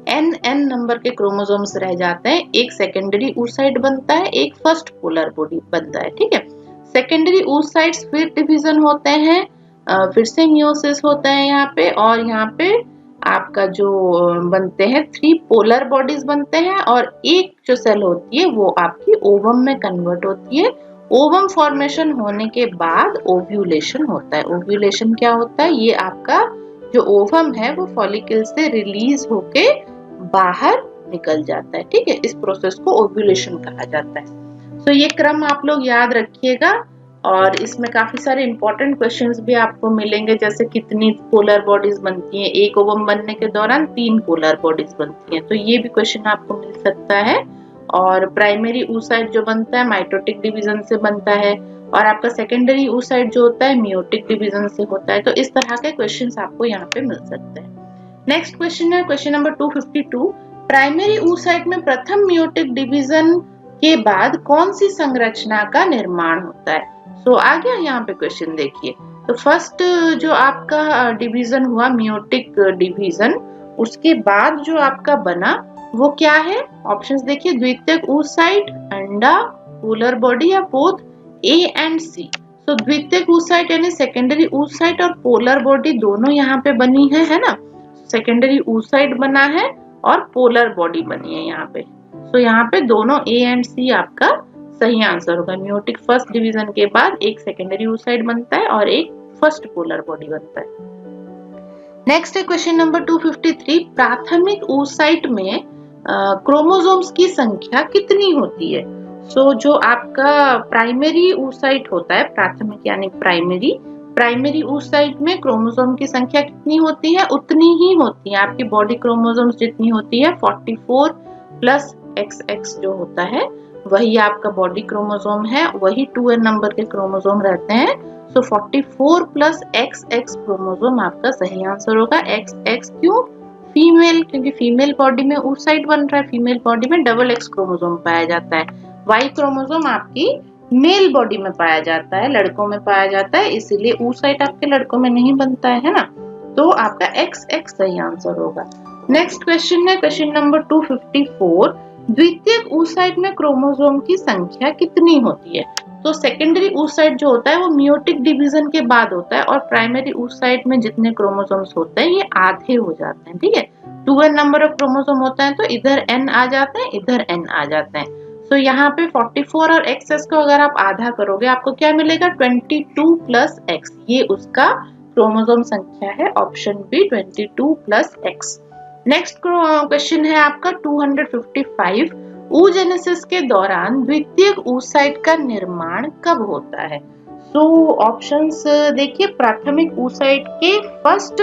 n नंबर के क्रोमोसोम्स रह जाते हैं, एक सेकेंडरी oocyte बनता है, एक फर्स्ट पोलर बॉडी बनता है। ठीक है, सेकेंडरी oocytes फिर डिवीजन होते हैं, फिर से मियोसिस होता है यहाँ पे, और यहाँ पे आपका जो बनते हैं 3 पोलर बॉडीज बनते हैं, और एक जो सेल होती है वो आपकी ओवम में कन्वर्ट होती है। ओवम फॉर्मेशन होने के बाद ओव्यूलेशन होता है। ओव्यूलेशन क्या होता है, ये आपका जो ओवम है वो फॉलिकल से रिलीज होके बाहर निकल जाता है। ठीक है, इस प्रोसेस को ओव्यूलेशन कहा जाता है। तो ये क्रम आप लोग याद रखिएगा, और इसमें काफी सारे इंपॉर्टेंट क्वेश्चंस भी आपको मिलेंगे, जैसे कितनी पोलर बॉडीज बनती हैं, एक ओवम बनने के दौरान 3 पोलर बॉडीज बनती हैं, तो ये भी क्वेश्चन आपको मिल सकता है। और प्राइमरी oocyte जो बनता है माइटोटिक डिवीजन से बनता है, और आपका सेकेंडरी oocyte जो होता है मियोटिक डिवीजन से होता है, तो इस तरह के क्वेश्चंस आपको यहाँ पे मिल सकते हैं। नेक्स्ट क्वेश्चन है क्वेश्चन नंबर 252, प्राइमरी oocyte में प्रथम मियोटिक डिवीजन के बाद कौन सी संरचना का निर्माण होता है? तो आ गया यहाँ पे क्वेश्चन, देखिए तो फर्स्ट जो आपका डिवीजन हुआ मियोटिक डिवीजन, उसके बाद जो आपका बना वो क्या है? ऑप्शंस देखिए, द्वितीयक oocyte, अंडा, पोलर बॉडी, या बोथ ए एंड सी। तो द्वितीयक oocyte यानी सेकेंडरी oocyte और पोलर बॉडी दोनों यहाँ पे बनी है ना, सेकेंडरी oocyte बना है और पोलर बॉडी बनी है यहाँ पे, तो यहाँ पे दोनों ए एंड सी आपका सही आंसर होगा। मियोटिक फर्स्ट डिवीजन के बाद एक सेकेंडरी oocyte बनता है और एक फर्स्ट पोलर बॉडी बनता है। नेक्स्ट है क्वेश्चन नंबर 253, प्राथमिक oocyte में क्रोमोसोम्स की संख्या कितनी होती है? सो जो आपका प्राइमरी oocyte होता है, प्राथमिक यानी प्राइमरी oocyte में क्रोमोसोम की संख्या कितनी होती है? उतनी ही होती है, आपकी बॉडी क्रोमोसोम्स जितनी होती है 44 प्लस XX जो होता है वही आपका बॉडी क्रोमोसोम है, वही 2n नंबर के क्रोमोसोम रहते हैं। सो 44 प्लस XX क्रोमोसोम आपका सही आंसर होगा। XX क्यों? फीमेल, क्योंकि फीमेल बॉडी में oocyte बन रहा है, फीमेल बॉडी में डबल X क्रोमोसोम पाया जाता है। Y क्रोमोसोम आपकी मेल बॉडी में पाया जाता है, लड़कों में पाया जाता है, इसीलिए oocyte आपके लड़कों में नहीं बनता है ना, तो आपका XX सही आंसर होगा। नेक्स्ट क्वेश्चन है क्वेश्चन नंबर 254, द्वितीयक oocyte में क्रोमोसोम की संख्या कितनी होती है? तो सेकेंडरी oocyte जो होता है वो मियोटिक डिवीजन के बाद होता है और प्राइमरी oocyte में जितने क्रोमोसोम्स होते हैं ये आधे हो जाते हैं, ठीक है। 2n नंबर ऑफ क्रोमोसोम होता है तो इधर n आ जाते हैं, इधर n आ जाते हैं। तो यहाँ पे 44 और XS को अगर आप आधा करोगे आपको क्या मिलेगा? 22 प्लस X, ये उसका क्रोमोसोम संख्या है, option B 22 plus X। Next question है आपका 255, oogenesis के दौरान द्वितीयक oocyte का निर्माण कब होता है? सो ऑप्शंस देखिए, प्राथमिक oocyte के फर्स्ट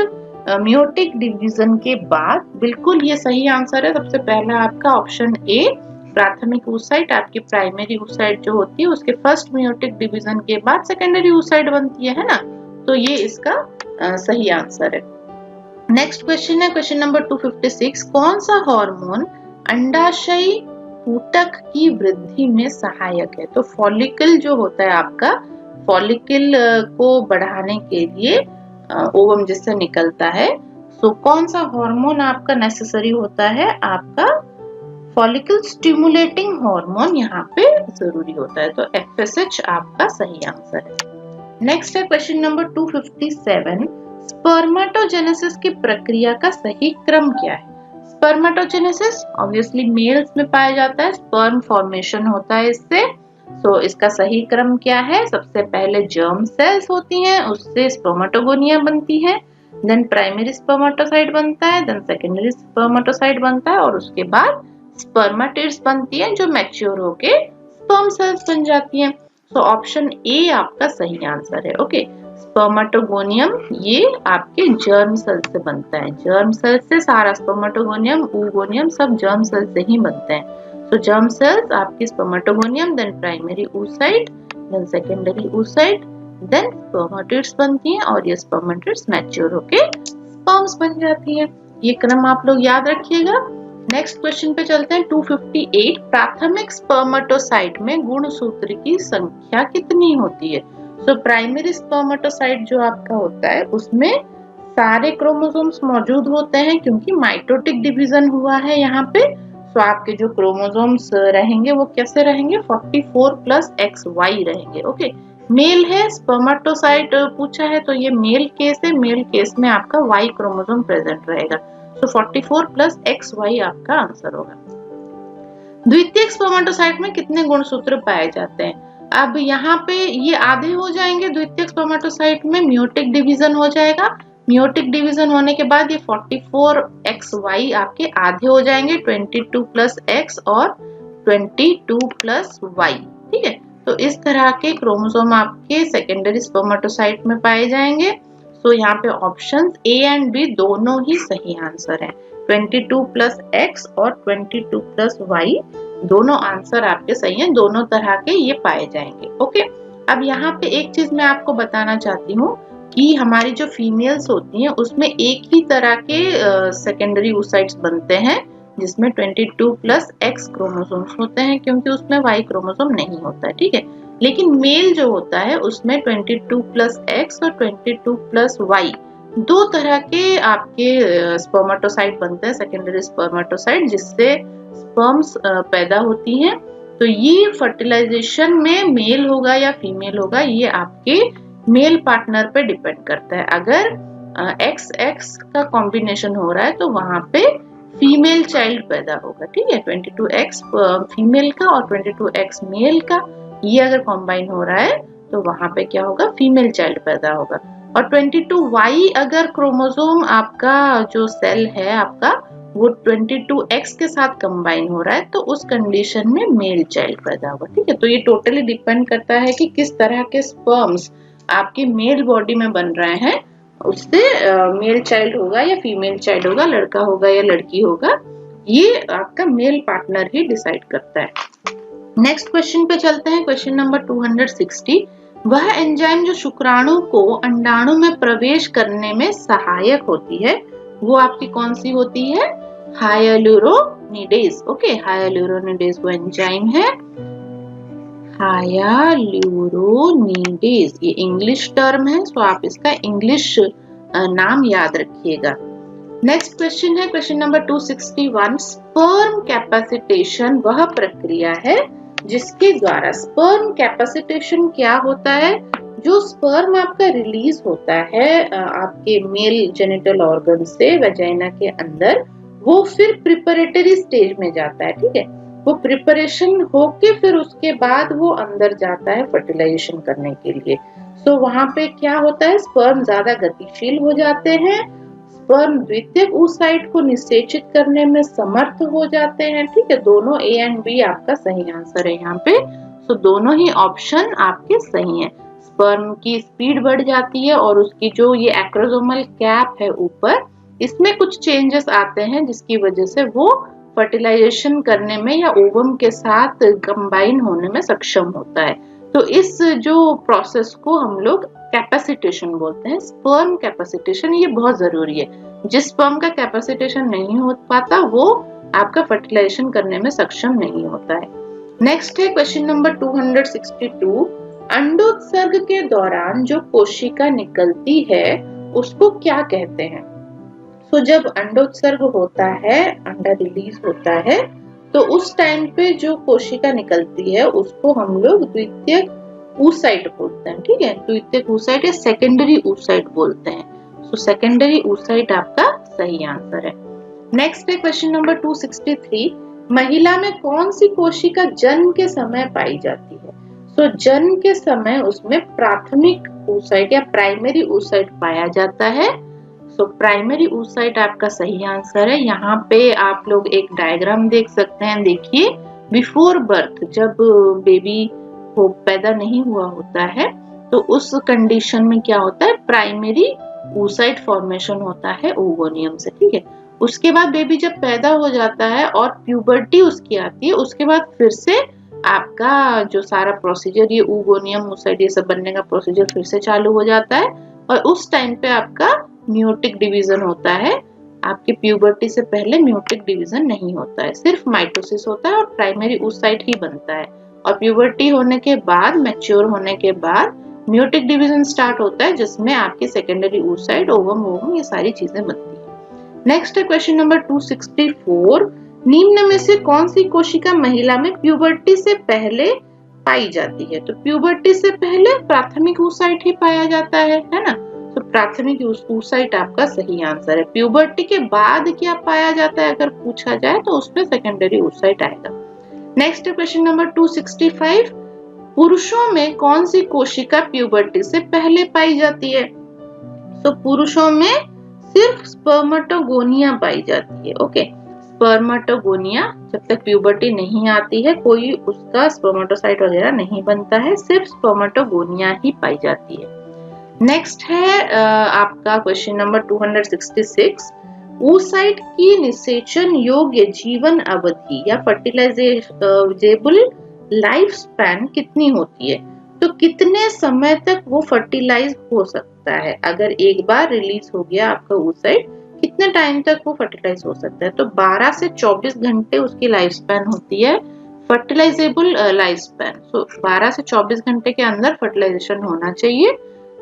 मियोटिक डिवीजन के बाद, बिल्कुल ये सही आंसर है। सबसे पहला आपका ऑप्शन ए, प्राथमिक oocyte आपकी प्राइमरी oocyte जो होती है उसके फर्स्ट मियोटिक डिवीजन के बाद सेकेंडरी oocyte बनती है ना, तो ये इसका सही आंसर है। नेक्स्ट क्वेश्चन है क्वेश्चन नंबर 256, कौन सा हार्मोन अंडाशयी ऊतक की वृद्धि में सहायक है? तो फॉलिकल जो होता है आपका, फॉलिकल को बढ़ाने के लिए ओवम जिससे निकलता है, सो कौन सा हार्मोन आपका नेसेसरी होता है? आपका फॉलिकल स्टिमुलेटिंग हार्मोन यहाँ पे जरूरी होता है, तो FSH आपका सही आंसर है। नेक्स्ट है क्वेश्चन नंबर 257, स्पर्मेटोजेनेसिस की प्रक्रिया का सही क्रम क्या है? स्पर्मेटोजेनेसिस ऑब्वियसली मेल्स में पाया जाता है, स्पर्म फॉर्मेशन होता है इससे। तो इसका सही क्रम क्या है? सबसे पहले जर्म सेल्स होती हैं, उससे स्पर्मेटोगोनिया बनती है, देन प्राइमरी स्पर्मेटोसाइट बनता है, देन सेकेंडरी स्पर्मेटोसाइट बनता है और उसके बाद स्पर्मेटिड्स बनती है जो मैच्योर होके स्पर्म सेल्स बन जाती हैं। तो ऑप्शन ए आपका सही आंसर है। ओके, स्पर्मेटोगोनियम ये आपके जर्म सेल से बनता है, जर्म सेल से सारा स्पर्मेटोगोनियम, oogoनियम सब जर्म सेल से ही बनते हैं। तो जर्म सेल्स आपकी spermatogonium, then primary oocyte, then secondary oocyte, then spermatids बनती हैं और ये स्पर्मेटिड्स मैच्योर होके स्पर्म्स बन जाती है। ये क्रम आप लोग याद रखिएगा। नेक्स्ट क्वेश्चन पे चलते हैं 258, प्राथमिक स्पर्मेटोसाइट में गुणसूत्र की संख्या कितनी होती है? तो प्राइमरी स्पर्मेटोसाइट जो आपका होता है उसमें सारे क्रोमोसोम्स मौजूद होते हैं क्योंकि माइटोटिक डिवीजन हुआ है यहाँ पे। तो आपके जो क्रोमोसोम्स रहेंगे वो कैसे रहेंगे? 44 प्लस XY रहेंगे। ओके, मेल है, स्पर्मेटोसाइट पूछा है तो ये मेल केस है, मेल केस में आपका Y क्रोमोसोम प्रेजेंट रहेगा। तो 44 प्लस XY आपका आंसर होगा। द्वितीयक स्पर्मेटोसाइट में कितने गुणसूत्र पाए जाते हैं? अब यहाँ पे ये आधे हो जाएंगे, द्वितीयक स्पर्मेटोसाइट में मियोटिक डिवीजन हो जाएगा, मियोटिक डिवीजन होने के बाद ये 44 XY आपके आधे हो जाएंगे, 22 प्लस X और 22 प्लस Y, ठीक है। तो इस तरह के क्रोमोसोम आपके सेकेंडरी स्पर्मेटोसाइट में पाए जाएंगे। तो यहाँ पे ऑप्शन A एंड B दोनों ही सही आंसर है, 22 प्लस X और 22 प्लस Y दोनों आंसर आपके सही हैं, दोनों तरह के ये पाए जाएंगे। ओके, अब यहाँ पे एक चीज मैं आपको बताना चाहती हूँ कि हमारी जो फीमेल्स होती हैं उसमें एक ही तरह के सेकेंडरी oocytes बनते हैं जिसमें 22 प्लस X क्रोमोसोम्स होते हैं क्योंकि उसमें Y क्रोमोसोम नहीं होता है, ठीक है। लेकिन मेल जो होता है उसमें 22 प्लस X और 22 प्लस Y दो तरह के आपके स्पर्मेटोसाइट बनते हैं, सेकेंडरी स्पर्मेटोसाइट, जिससे स्पर्म्स पैदा होती हैं। तो ये फर्टिलाइजेशन में मेल होगा या फीमेल होगा ये आपके मेल पार्टनर पे डिपेंड करता है। अगर XX का कॉम्बिनेशन हो रहा है तो वहां पे फीमेल चाइल्ड पैदा होगा, ठीक है। 22X फीमेल का और 22X मेल का ये अगर कॉम्बाइन हो रहा है तो वहां पे क्या होगा? फीमेल चाइल्ड पैदा होगा। और 22Y अगर क्रोमोसोम आपका जो सेल है आपका वो 22X के साथ कंबाइन हो रहा है तो उस कंडीशन में मेल चाइल्ड पैदा होगा, ठीक है। तो ये टोटली डिपेंड करता है कि किस तरह के स्पर्म्स आपकी मेल बॉडी में बन रहे हैं, उससे मेल चाइल्ड होगा या फीमेल चाइल्ड होगा, लड़का होगा या लड़की होगा, ये आपका मेल पार्टनर ही डिसाइड करता है। नेक्स्ट क्वेश्चन पे चलते हैं, क्वेश्चन नंबर 260, वह एंजाइम जो शुक्राणु को अंडाणु में प्रवेश करने में सहायक होती है वो आपकी कौन सी होती है? हाइलुरोनिडेज। ओके, हाइलुरोनिडेज वो एंजाइम है, हाइलुरोनिडेज, ये इंग्लिश टर्म है, सो आप इसका इंग्लिश नाम याद रखिएगा। नेक्स्ट क्वेश्चन है क्वेश्चन नंबर 261। स्पर्म कैपेसिटेशन वह प्रक्रिया है जिसके द्वारा स्पर्म कैपेसिटेशन क्या होता है, जो स्पर्म आपका रिलीज होता है आपके मेल जेनिटल ऑर्गन से वजाइना के अंदर, वो फिर प्रिपरेटरी स्टेज में जाता है। ठीक है, वो प्रिपरेशन होके फिर उसके बाद वो अंदर जाता है फर्टिलाइजेशन करने के लिए। सो वहां पे क्या होता है, स्पर्म ज्यादा गतिशील हो जाते हैं, स्पर्म द्वितीयक oocyte को निषेचित करने में समर्थ हो जाते हैं। ठीक है, दोनों ए एंड बी आपका सही आंसर है यहाँ पे। सो दोनों ही ऑप्शन आपके सही हैं। स्पर्म की स्पीड बढ़ जाती है और उसकी जो ये एक्रोसोमल कैप है ऊपर, इसमें कुछ चेंजेस आते हैं जिसकी वजह से वो फर्टिलाइजेशन करने में या ओवम के साथ कंबाइन होने में सक्षम होता है। तो इस जो प्रोसेस को हम लोग कैपेसिटेशन बोलते हैं, स्पर्म कैपेसिटेशन। ये बहुत जरूरी है, जिस स्पर्म का कैपेसिटेशन नहीं हो पाता वो आपका फर्टिलाइजेशन करने में सक्षम नहीं होता है। नेक्स्ट है क्वेश्चन नंबर 262। अंडोत्सर्ग के दौरान जो कोशिका निकलती है उसको क्या कहते हैं? तो जब अंडोत्सर्ग होता है, अंडा रिलीज होता है, तो उस टाइम पे जो कोशिका निकलती है उसको हम लोग द्वितीयक oocyte बोलते हैं। ठीक है, द्वितीयक oocyte या सेकेंडरी oocyte बोलते हैं। सो सेकेंडरी oocyte आपका सही आंसर है। नेक्स्ट है क्वेश्चन नंबर 263। महिला में कौन सी कोशिका जन्म के समय पाई जाती है? सो जन्म के समय उसमें प्राथमिक oocyte या प्राइमरी oocyte पाया जाता है। सो प्राइमरी oocyte आपका सही आंसर है। यहाँ पे आप लोग एक डायग्राम देख सकते हैं। देखिए, बिफोर बर्थ जब बेबी को पैदा नहीं हुआ होता है तो उस कंडीशन में क्या होता है, प्राइमरी oocyte फॉर्मेशन होता है ओवोनियम से। ठीक है, उसके बाद बेबी जब पैदा हो जाता है और प्यूबर्टी उसकी आती है, उसके बाद फिर से आपका जो सारा प्रोसीजर, ये oogoनियम oocyte ये सब बनने का प्रोसीजर फिर से चालू हो जाता है और उस टाइम पे आपका म्यूटिक डिवीजन होता है। आपके प्यूबर्टी से पहले म्यूटिक डिवीजन नहीं होता है, सिर्फ माइटोसिस होता है और प्राइमरी oocyte ही बनता है। और प्यूबर्टी होने के बाद, मैच्योर होने के बाद म्यूटिक डिवीजन स्टार्ट होता है जिसमें आपकी सेकेंडरी oocyte, ओवम, ये सारी चीजें बनती है। नेक्स्ट है क्वेश्चन नंबर 264। निम्न में से कौन सी कोशिका महिला में प्यूबर्टी से पहले पाई जाती है? तो प्यूबर्टी से पहले प्राथमिक oocyte ही पाया जाता है ना? तो प्राथमिक oocyte आपका सही आंसर है। प्यूबर्टी के बाद क्या पाया जाता है अगर पूछा जाए तो उसमें सेकेंडरी oocyte आएगा। Next question number 265। पुरुषों में कौन सी कोशिका प्यूबर्टी से पहले पाई जाती है? तो पुरुषों में सिर्फ स्पर्मेटोगोनिया पाई जाती है। ओके, स्पर्मेटोगोनिया, जब तक प्यूबर्टी नहीं आती है कोई उसका स्पर्मेटोसाइट वगैरह नहीं बनता है, सिर्फ स्पर्मेटोगोनिया ही पाई जाती है। नेक्स्ट है आपका क्वेश्चन नंबर 266। oocyte की निषेचन योग्य जीवन अवधि या फर्टिलाइजेबल लाइफ स्पैन कितनी होती है? तो कितने समय तक वो फर्टिलाइज हो सकता है? अगर एक बार रिलीज हो गया आपका oocyte, कितने टाइम तक वो फर्टिलाइज हो सकता है? तो 12 से 24 घंटे उसकी लाइफ स्पैन होती है, फर्टिलाइजेबल लाइफ स्पैन। सो 12 से 24 घंटे के अंदर फर्टिलाइजेशन होना चाहिए,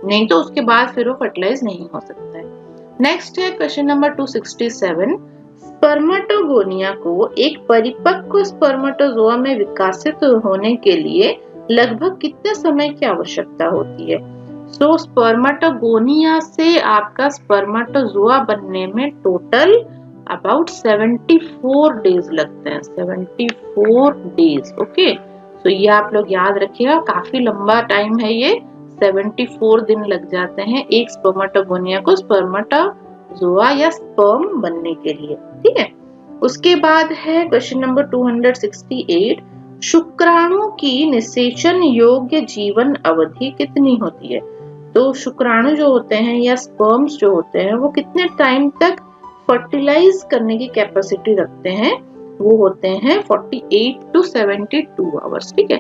नहीं तो उसके बाद फिर वो फर्टिलाइज नहीं हो सकता है। नेक्स्ट है क्वेश्चन नंबर 267। स्पर्मेटोगोनिया को एक परिपक्व स्पर्मेटोजोआ में विकसित होने के लिए लगभग कितने समय की आवश्यकता होती है? सो स्पर्मेटोगोनिया से आपका स्पर्मेटोजोआ बनने में टोटल अबाउट 74 डेज लगते हैं। 74 डेज। ओके, तो ये आप लोग याद रखिएगा, काफी लंबा टाइम है ये। 74 दिन लग जाते हैं एक स्पर्मेटोगोनिया को स्पर्मेटोजोआ या स्पर्म बनने के लिए। ठीक है, उसके बाद है क्वेश्चन नंबर 268। शुक्राणु की निषेचन योग्य जीवन अवधि कितनी होती है? तो शुक्राणु जो होते हैं या स्पर्म्स जो होते हैं वो कितने टाइम तक फर्टिलाइज करने की कैपेसिटी रखते हैं? वो होते हैं 48 to 72 आवर्स। ठीक है,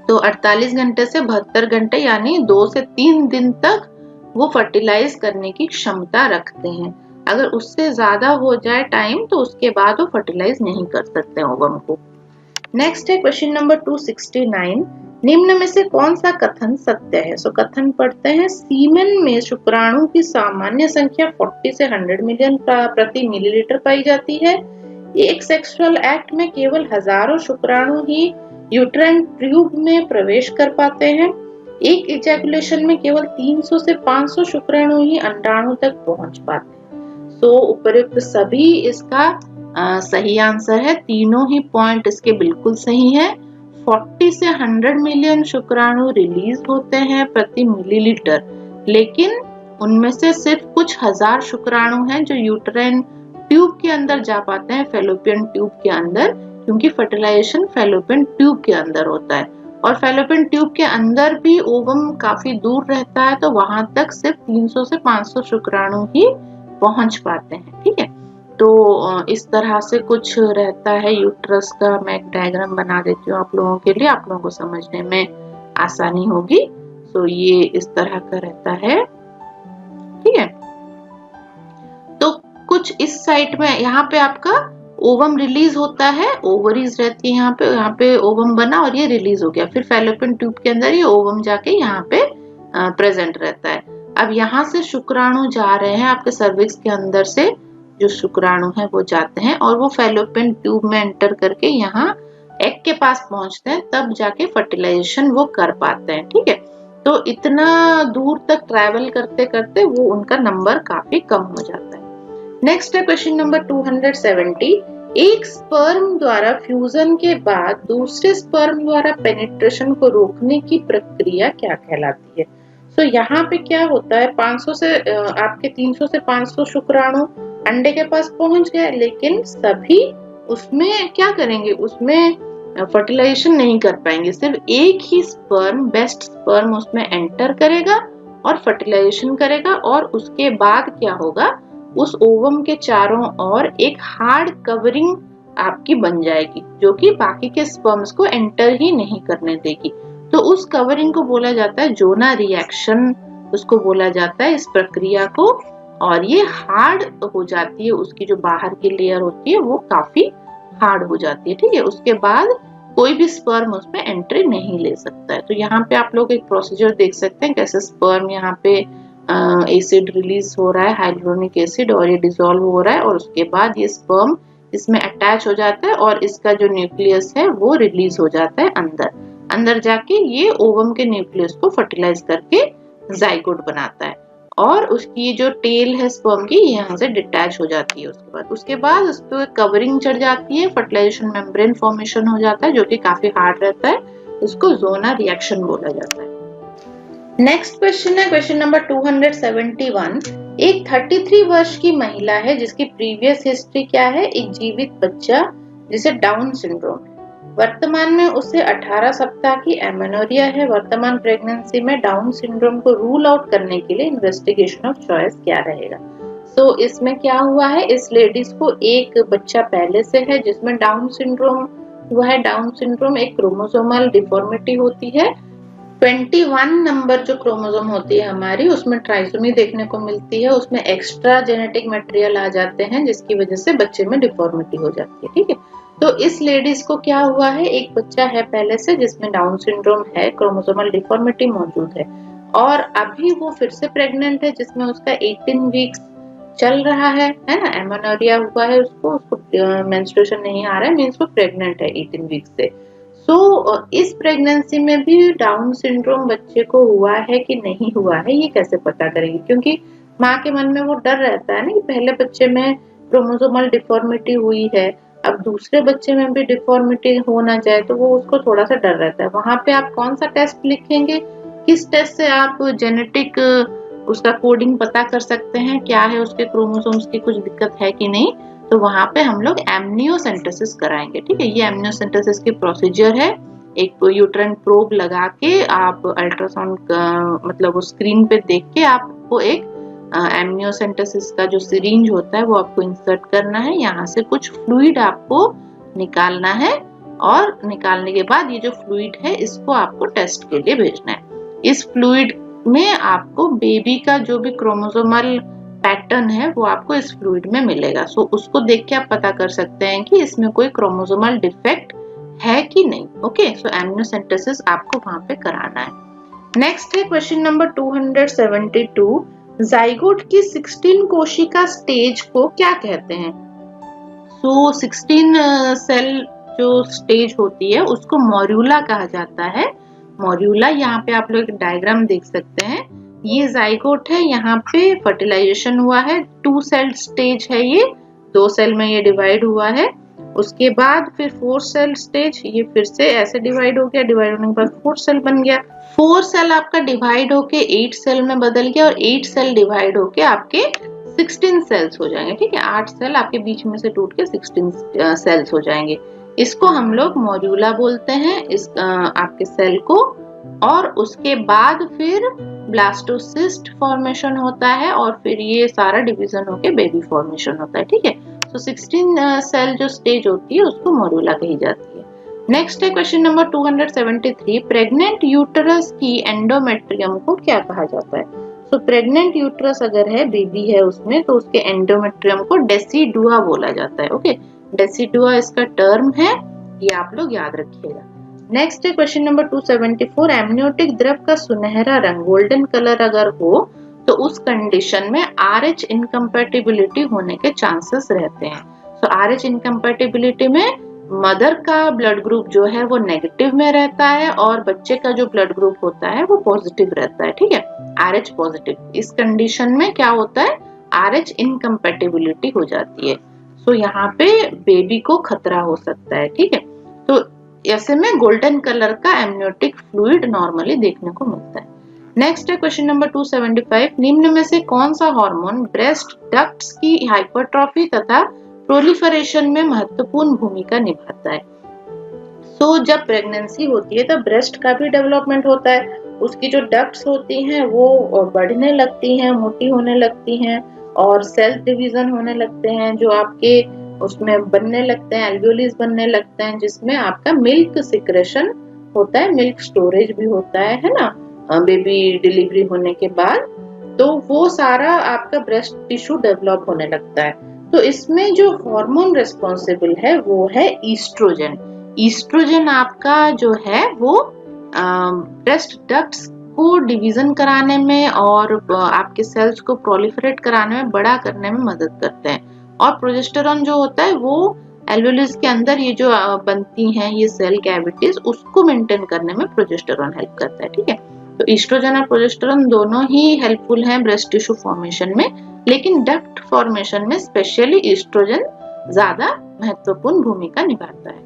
तो 48 घंटे से 72 घंटे यानी 2 से 3 दिन तक वो फर्टिलाइज करने की क्षमता रखते हैं। अगर उससे ज्यादा हो जाए टाइम तो उसके बाद वो फर्टिलाइज नहीं कर सकते ओवम को। नेक्स्ट है क्वेश्चन नंबर 269, निम्न में से कौन सा कथन सत्य है? सो कथन पढ़ते हैं, सीमेन में शुक्राणु की सामान्य संख्या 40 से 100 मिलियन प्रति मिलीलीटर पाई जाती है। एक सेक्सुअल एक्ट में केवल हजारों शुक्राणु ही यूट्राइन ट्यूब में प्रवेश कर पाते हैं। एक इजैकुलेशन में केवल 300 से 500 शुक्राणु ही अंडाणु तक पहुंच पाते हैं। सो उपयुक्त सभी इसका सही आंसर है। तीनों ही पॉइंट इसके बिल्कुल सही है। 40 से 100 मिलियन शुक्राणु रिलीज होते हैं प्रति मिलीलीटर, लेकिन उनमें से सिर्फ कुछ हजार शुक्राणु हैं जो यूट्राइन ट्यूब के अंदर जा पाते हैं, फैलोपियन ट्यूब के अंदर, क्योंकि फर्टिलाइजेशन फैलोपियन ट्यूब के अंदर होता है और फैलोपियन ट्यूब के अंदर भी ओवम काफी दूर रहता है, तो वहां तक सिर्फ 300 से 500 शुक्राणु ही पहुंच पाते हैं। ठीक है, तो इस तरह से कुछ रहता है यूट्रस का। मैं एक डायग्राम बना देती हूँ आप लोगों के लिए, आप लोगों को समझने में आसानी होगी। तो ये इस तरह का रहता है। ठीक है, तो कुछ इस साइड में यहाँ पे आपका ओवम रिलीज होता है, ओवरीज रहती है यहाँ पे ओवम बना और ये रिलीज हो गया, फिर फैलोपियन ट्यूब के अंदर ये ओवम जाके यहाँ पे प्रेजेंट रहता है। अब यहाँ से शुक्राणु जा रहे हैं आपके सर्विक्स के अंदर से, जो शुक्राणु है वो जाते हैं और वो फैलोपियन ट्यूब में एंटर करके यहाँ एग के पास पहुंचते हैं, तब जाके फर्टिलाइजेशन वो कर पाते हैं। ठीक है, तो इतना दूर तक ट्रैवल करते करते वो उनका नंबर काफी कम हो जाता है। नेक्स्ट है क्वेश्चन नंबर 270, एक स्पर्म द्वारा फ्यूजन के बाद दूसरे स्पर्म द्वारा पेनिट्रेशन को रोकने की प्रक्रिया क्या कहलाती है? तो यहाँ पे क्या होता है, 500 से आपके 300 से 500 शुक्राणु अंडे के पास पहुंच गए, लेकिन सभी उसमें क्या करेंगे, उसमें फर्टिलाइजेशन नहीं कर पाएंगे। सिर्फ एक ही स्पर्म, बेस्ट स्पर्म उसमें एंटर करेगा और फर्टिलाइजेशन करेगा, और उसके बाद क्या होगा, उस ओवम के चारों ओर एक हार्ड कवरिंग आपकी बन जाएगी, जो कि बाकी के स्पर्म्स को एंटर ही नहीं करने देगी। तो उस कवरिंग को बोला जाता है जोना रिएक्शन, उसको बोला जाता है इस प्रक्रिया को, और ये हार्ड हो जाती है, उसकी जो बाहर की लेयर होती है वो काफी हार्ड हो जाती है। ठीक है, उसके बाद कोई भी स्पर्म उसमें एंट्री नहीं ले सकता है। तो यहाँ पे आप लोग एक प्रोसीजर देख सकते हैं कैसे स्पर्म यहाँ पे एसिड रिलीज हो रहा है, हाइड्रोनिक एसिड, और ये डिसॉल्व हो रहा है, और उसके बाद ये स्पर्म इसमें अटैच हो जाता है और इसका जो न्यूक्लियस है वो रिलीज हो जाता है अंदर जाके ये ओवम के न्यूक्लियस को फर्टिलाइज करके जाइगोट बनाता है, और उसकी जो टेल है स्पर्म की यहाँ से डिटैच हो जाती है। उसके बाद उस पर कवरिंग चढ़ जाती है, फर्टिलाइजेशन मेम्ब्रेन फॉर्मेशन हो जाता है जो कि काफी हार्ड रहता है, इसको जोना रिएक्शन बोला जाता है। नेक्स्ट क्वेश्चन है क्वेश्चन नंबर 271, एक 33 वर्ष की महिला है जिसकी प्रीवियस हिस्ट्री क्या है, एक जीवित बच्चा जिसे डाउन सिंड्रोम है, वर्तमान में उसे 18 सप्ताह की एमेनोरिया है, वर्तमान प्रेगनेंसी में डाउन सिंड्रोम को रूल आउट करने के लिए इन्वेस्टिगेशन ऑफ चॉइस क्या रहेगा? सो इसमें क्या हुआ है, इस लेडीज को एक बच्चा पहले से है जिसमें डाउन सिंड्रोम हुआ है। डाउन सिंड्रोम एक क्रोमोसोमल डिफॉर्मिटी होती है। 21 नंबर जो क्रोमोसोम होती है हमारी, उसमें ट्राइसोमी देखने को मिलती है, उसमें एक्स्ट्रा जेनेटिक मटेरियल आ जाते हैं जिसकी वजह से बच्चे में डिफॉर्मिटी हो जाती है। ठीक है, तो इस लेडीज को क्या हुआ है, एक बच्चा है पहले से जिसमें डाउन सिंड्रोम है, क्रोमोसोमल डिफॉर्मिटी मौजूद है, और अभी वो फिर से प्रेग्नेंट है जिसमें उसका 18 वीक्स चल रहा है ना, एमेनोरिया हुआ है, उसको मेंस्ट्रुएशन नहीं आ रहा है, मींस वो प्रेग्नेंट है 18 वीक्स से। सो इस प्रेगनेंसी में भी डाउन सिंड्रोम बच्चे को हुआ है कि नहीं हुआ है, ये कैसे पता करेंगे, क्योंकि माँ के मन में वो डर रहता है ना कि पहले बच्चे में क्रोमोसोमल डिफॉर्मिटी हुई है, अब दूसरे बच्चे में भी डिफॉर्मिटी हो ना जाए, तो वो उसको थोड़ा सा डर रहता है। वहां पे आप कौन सा टेस्ट लिखेंगे, किस टेस्ट से आप जेनेटिक उसका कोडिंग पता कर सकते हैं, क्या है उसके क्रोमोसोम्स की कुछ दिक्कत है कि नहीं, तो वहां पे हम लोग एमनियोसेंटेसिस कराएंगे। ठीक है, ये एमनियोसेंटेसिस की प्रोसीजर है, एक यूट्राइन प्रोब लगा के आप अल्ट्रासाउंड मतलब वो स्क्रीन पे देख के आपको एक एमनियोसेंटेसिस का जो सिरिंज होता है वो आपको इंसर्ट करना है, यहाँ से कुछ फ्लूइड आपको निकालना है, और निकालने के बाद ये जो फ्लूइड है इसको आपको टेस्ट के लिए भेजना है। इस फ्लूइड में आपको बेबी का जो भी क्रोमोसोमल पैटर्न है वो आपको इस फ्लूइड में मिलेगा। सो उसको देख के आप पता कर सकते हैं कि इसमें कोई क्रोमोसोमल डिफेक्ट है कि नहीं। ओके, सो एमनियोसेंटेसिस आपको वहां पे कराना है। नेक्स्ट है क्वेश्चन नंबर 272, जाइगोट की 16 कोशिका स्टेज को क्या कहते हैं? सो 16 सेल जो स्टेज होती है उसको मॉड्यूला कहा जाता है। मॉड्यूला, यहाँ पे आप लोग डायग्राम देख सकते हैं, ये जाइगोट है, यहाँ पे फर्टिलाइजेशन हुआ है, 2 सेल स्टेज है, ये 2 सेल में ये डिवाइड हुआ है। उसके बाद फिर 4 सेल स्टेज, ये फिर से ऐसे डिवाइड हो गया, डिवाइड होने के बाद 4 सेल बन गया, 4 सेल आपका डिवाइड होके 8 सेल में बदल गया और 8 सेल डिवाइड होके आपके 16 सेल्स हो जाएंगे। ठीक है, 8 सेल आपके बीच में से टूट के 16 सेल्स हो जाएंगे। इसको हम लोग मॉड्यूला बोलते हैं, इस आपके सेल को। और उसके बाद फिर ब्लास्टोसिस्ट फॉर्मेशन होता है और फिर ये सारा डिवीजन होके बेबी फॉर्मेशन होता है। ठीक है, तो 16 सेल जो स्टेज होती है उसको मॉड्यूला कही जाती है। नेक्स्ट है क्वेश्चन नंबर 273, प्रेग्नेंट यूटरस की एंडोमेट्रियम को क्या कहा जाता है? तो प्रेग्नेंट यूटरस अगर है, बेबी है उसमें, तो उसके एंडोमेट्रियम को डेसिडुआ बोला जाता है। ओके, डेसिडुआ इसका टर्म है, ये आप लोग याद रखिएगा। नेक्स्ट है क्वेश्चन नंबर 274, एमनियोटिक द्रव का सुनहरा रंग गोल्डन कलर अगर हो तो उस कंडीशन में RH इनकम्पैटिबिलिटी होने के चांसेस रहते हैं। तो RH इनकम्पैटिबिलिटी में मदर का ब्लड ग्रुप जो है वो नेगेटिव में रहता है और बच्चे का जो ब्लड ग्रुप होता है वो पॉजिटिव रहता है। ठीक है, RH पॉजिटिव। इस कंडीशन में क्या होता है, RH इनकम्पैटिबिलिटी हो जाती है। सो यहाँ पे बेबी को खतरा हो सकता है। ठीक है, तो ऐसे में गोल्डन कलर का एमनियोटिक फ्लूइड नॉर्मली देखने को मिलता है। नेक्स्ट है क्वेश्चन नंबर 275, निम्न में से कौन सा हार्मोन ब्रेस्ट डक्ट्स की हाइपरट्रॉफी तथा प्रोलिफरेशन में महत्वपूर्ण भूमिका निभाता है? सो जब प्रेगनेंसी होती है तब ब्रेस्ट का भी डेवलपमेंट होता है, उसकी जो डक्ट्स होती हैं वो बढ़ने लगती हैं, मोटी होने लगती हैं और सेल्फ डिवीजन होने लगते हैं, जो आपके उसमें बनने लगते हैं, एल्वियोलिस बनने लगते हैं, जिसमें आपका मिल्क सिक्रेशन होता है, मिल्क स्टोरेज भी होता है ना, बेबी डिलीवरी होने के बाद। तो वो सारा आपका ब्रेस्ट टिश्यू डेवलप होने लगता है। तो इसमें जो हार्मोन रिस्पॉन्सिबल है वो है ईस्ट्रोजन। ईस्ट्रोजन आपका जो है वो ब्रेस्ट डक्ट्स को डिवीजन कराने में और आपके सेल्स को प्रोलिफरेट कराने में, बड़ा करने में मदद करते हैं। और प्रोजेस्टेरॉन जो होता है वो एल्वियोलिस के अंदर ये जो बनती हैं ये सेल कैविटीज, उसको मेंटेन करने में प्रोजेस्टेरॉन हेल्प करता है। ठीक है, तो ईस्ट्रोजन और प्रोजेस्टेरॉन दोनों ही हेल्पफुल हैं ब्रेस्ट टिश्यू फॉर्मेशन में, लेकिन डक्ट फॉर्मेशन में स्पेशली ईस्ट्रोजन ज्यादा महत्वपूर्ण भूमिका निभाता है।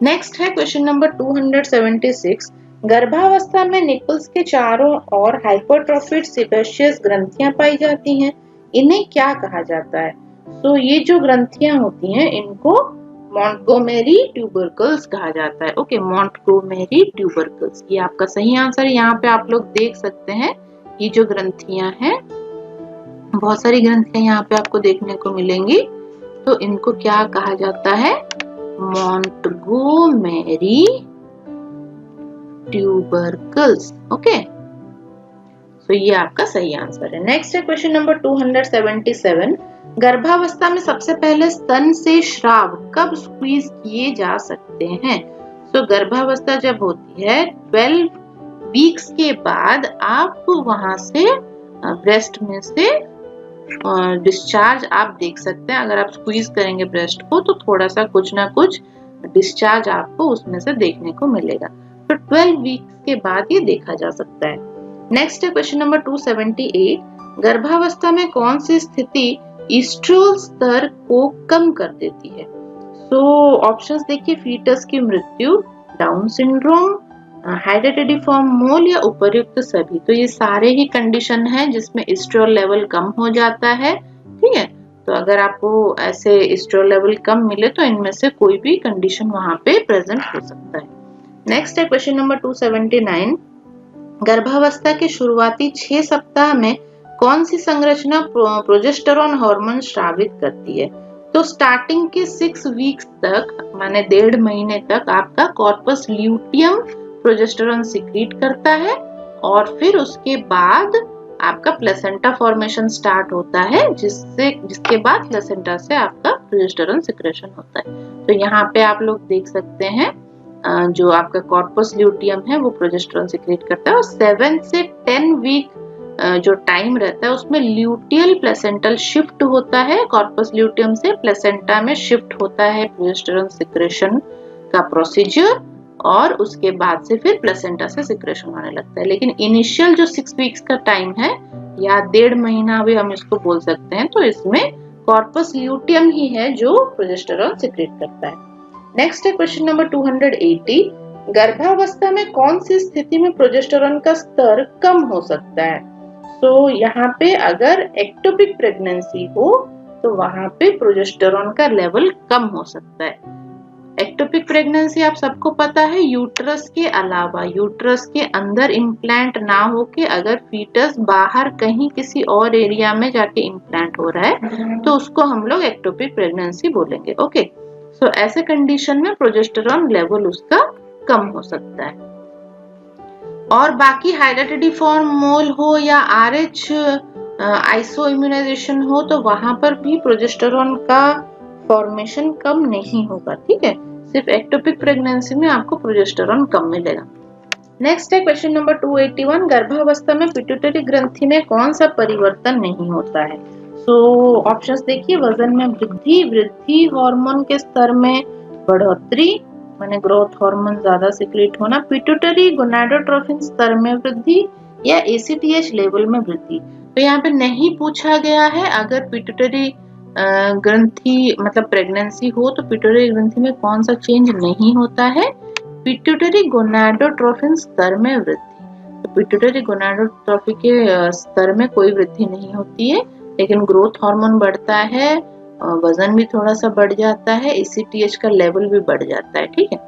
नेक्स्ट है क्वेश्चन नंबर 276, गर्भावस्था में निपल्स के चारों ओर हाइपरट्रोफिड सेबेशियस ग्रंथियां पाई जाती हैं, इन्हें क्या कहा जाता है? तो ये जो ग्रंथियां होती हैं इनको मॉन्टगोमेरी ट्यूबरकल्स कहा जाता है। ओके, मॉन्टगोमेरी ट्यूबरकल्स, ये आपका सही आंसर है। यहाँ पे आप लोग देख सकते हैं ये जो ग्रंथियां हैं, बहुत सारी ग्रंथियां यहाँ पे आपको देखने को मिलेंगी, तो इनको क्या कहा जाता है? Montgomery tubercles. ओके, तो ये आपका सही आंसर है। नेक्स्ट है क्वेश्चन नंबर 277, गर्भावस्था में सबसे पहले स्तन से श्राव कब स्क्वीज किए जा सकते हैं? तो गर्भावस्था जब होती है 12 वीक्स के बाद आप वहां से ब्रेस्ट में से डिस्चार्ज आप देख सकते हैं। अगर आप स्क्वीज करेंगे ब्रेस्ट को तो थोड़ा सा कुछ ना कुछ डिस्चार्ज आपको उसमें से देखने को मिलेगा, तो 12 वीक्स के बाद ये देखा जा सकता है। नेक्स्ट है क्वेश्चन नंबर 278, गर्भावस्था में कौन सी स्थिति ईस्ट्रोल स्तर को कम कर देती है? सो ऑप्शंस देखिए, फीटस की मृत्यु, डाउन सिंड्रोम, हाइड्रेटिडिफॉर्म मोल या उपर्युक्त सभी। तो ये सारे ही कंडीशन है जिसमें ईस्ट्रोल लेवल कम हो जाता है। ठीक है, तो अगर आपको ऐसे ईस्ट्रोल लेवल कम मिले तो इनमें से कोई भी कंडीशन वहां पे प्रेजेंट हो सकता है। नेक्स्ट है क्वेश्चन नंबर 279, गर्भावस्था के शुरुआती 6 सप्ताह में कौन सी संरचना प्रोजेस्टेरॉन हार्मोन स्रावित करती है? तो स्टार्टिंग के 6 वीक्स तक, माने 1.5 महीने तक आपका कॉर्पस ल्यूटियम प्रोजेस्टेरॉन सिक्रीट करता है और फिर उसके बाद आपका प्लेसेंटा फॉर्मेशन स्टार्ट होता है, जिसके बाद प्लेसेंटा से आपका प्रोजेस्टेरॉन सिक्रेशन होता है। तो यहाँ पे आप लोग देख सकते हैं जो आपका कॉर्पस ल्यूटियम है वो प्रोजेस्टेरॉन सिक्रेट करता है, और 7 से 10 वीक जो टाइम रहता है उसमें ल्यूटियल प्लेसेंटल शिफ्ट होता है, कॉर्पस ल्यूटियम से प्लेसेंटा में शिफ्ट होता है प्रोजेस्टेरॉन सिक्रेशन का प्रोसीजर, और उसके बाद से फिर प्लेसेंटा से सिक्रेशन होने लगता है। लेकिन इनिशियल जो 6 वीक्स का टाइम है या 1.5 महीना भी हम इसको बोल सकते हैं, तो इसमें कॉर्पस ल्यूटियम ही है जो प्रोजेस्टेरॉन सिक्रेट करता है। नेक्स्ट है क्वेश्चन नंबर 280, गर्भावस्था में कौन सी स्थिति में प्रोजेस्टेरॉन का स्तर कम हो सकता है? तो यहाँ पे अगर एक्टोपिक प्रेगनेंसी हो तो वहां पे प्रोजेस्टेरॉन का लेवल कम हो सकता है। एक्टोपिक प्रेगनेंसी आप सबको पता है, यूट्रस के अलावा, यूट्रस के अंदर इम्प्लांट ना होके अगर फीटस बाहर कहीं किसी और एरिया में जाके इम्प्लांट हो रहा है तो उसको हम लोग एक्टोपिक प्रेगनेंसी बोलेंगे। ओके, सो ऐसे कंडीशन में प्रोजेस्टेरॉन लेवल उसका कम हो सकता है। और बाकी हाइड्रेटिडिफॉर्म मोल हो या RH आइसो इम्यूनाइजेशन हो तो वहां पर भी प्रोजेस्टेरॉन का फॉर्मेशन कम नहीं होगा। ठीक है, सिर्फ एक्टोपिक प्रेगनेंसी में आपको प्रोजेस्टेरॉन कम मिलेगा। नेक्स्ट है क्वेश्चन नंबर 281, गर्भावस्था में पिट्यूटरी ग्रंथि में कौन सा परिवर्तन नहीं होता है? सो ऑप्शंस देखिए, वजन में वृद्धि, वृद्धि हार्मोन के स्तर में बढ़ोतरी माने ग्रोथ हार्मोन ज्यादा सिक्रेट होना, पिट्यूटरी गोनाडोट्रोफिन स्तर में वृद्धि, या ACTH लेवल में वृद्धि। तो यहाँ पे नहीं पूछा गया है अगर पिट्यूटरी ग्रंथि मतलब प्रेगनेंसी हो तो पिट्यूटरी ग्रंथि में कौन सा चेंज नहीं होता है, पिट्यूटरी गोनाडोट्रोफिन स्तर में वृद्धि। तो पिट्यूटरी गोनाडोट्रोफी के स्तर में कोई वृद्धि नहीं होती है, लेकिन ग्रोथ हार्मोन बढ़ता है, वजन भी थोड़ा सा बढ़ जाता है, ACTH का लेवल भी बढ़ जाता है। ठीक है,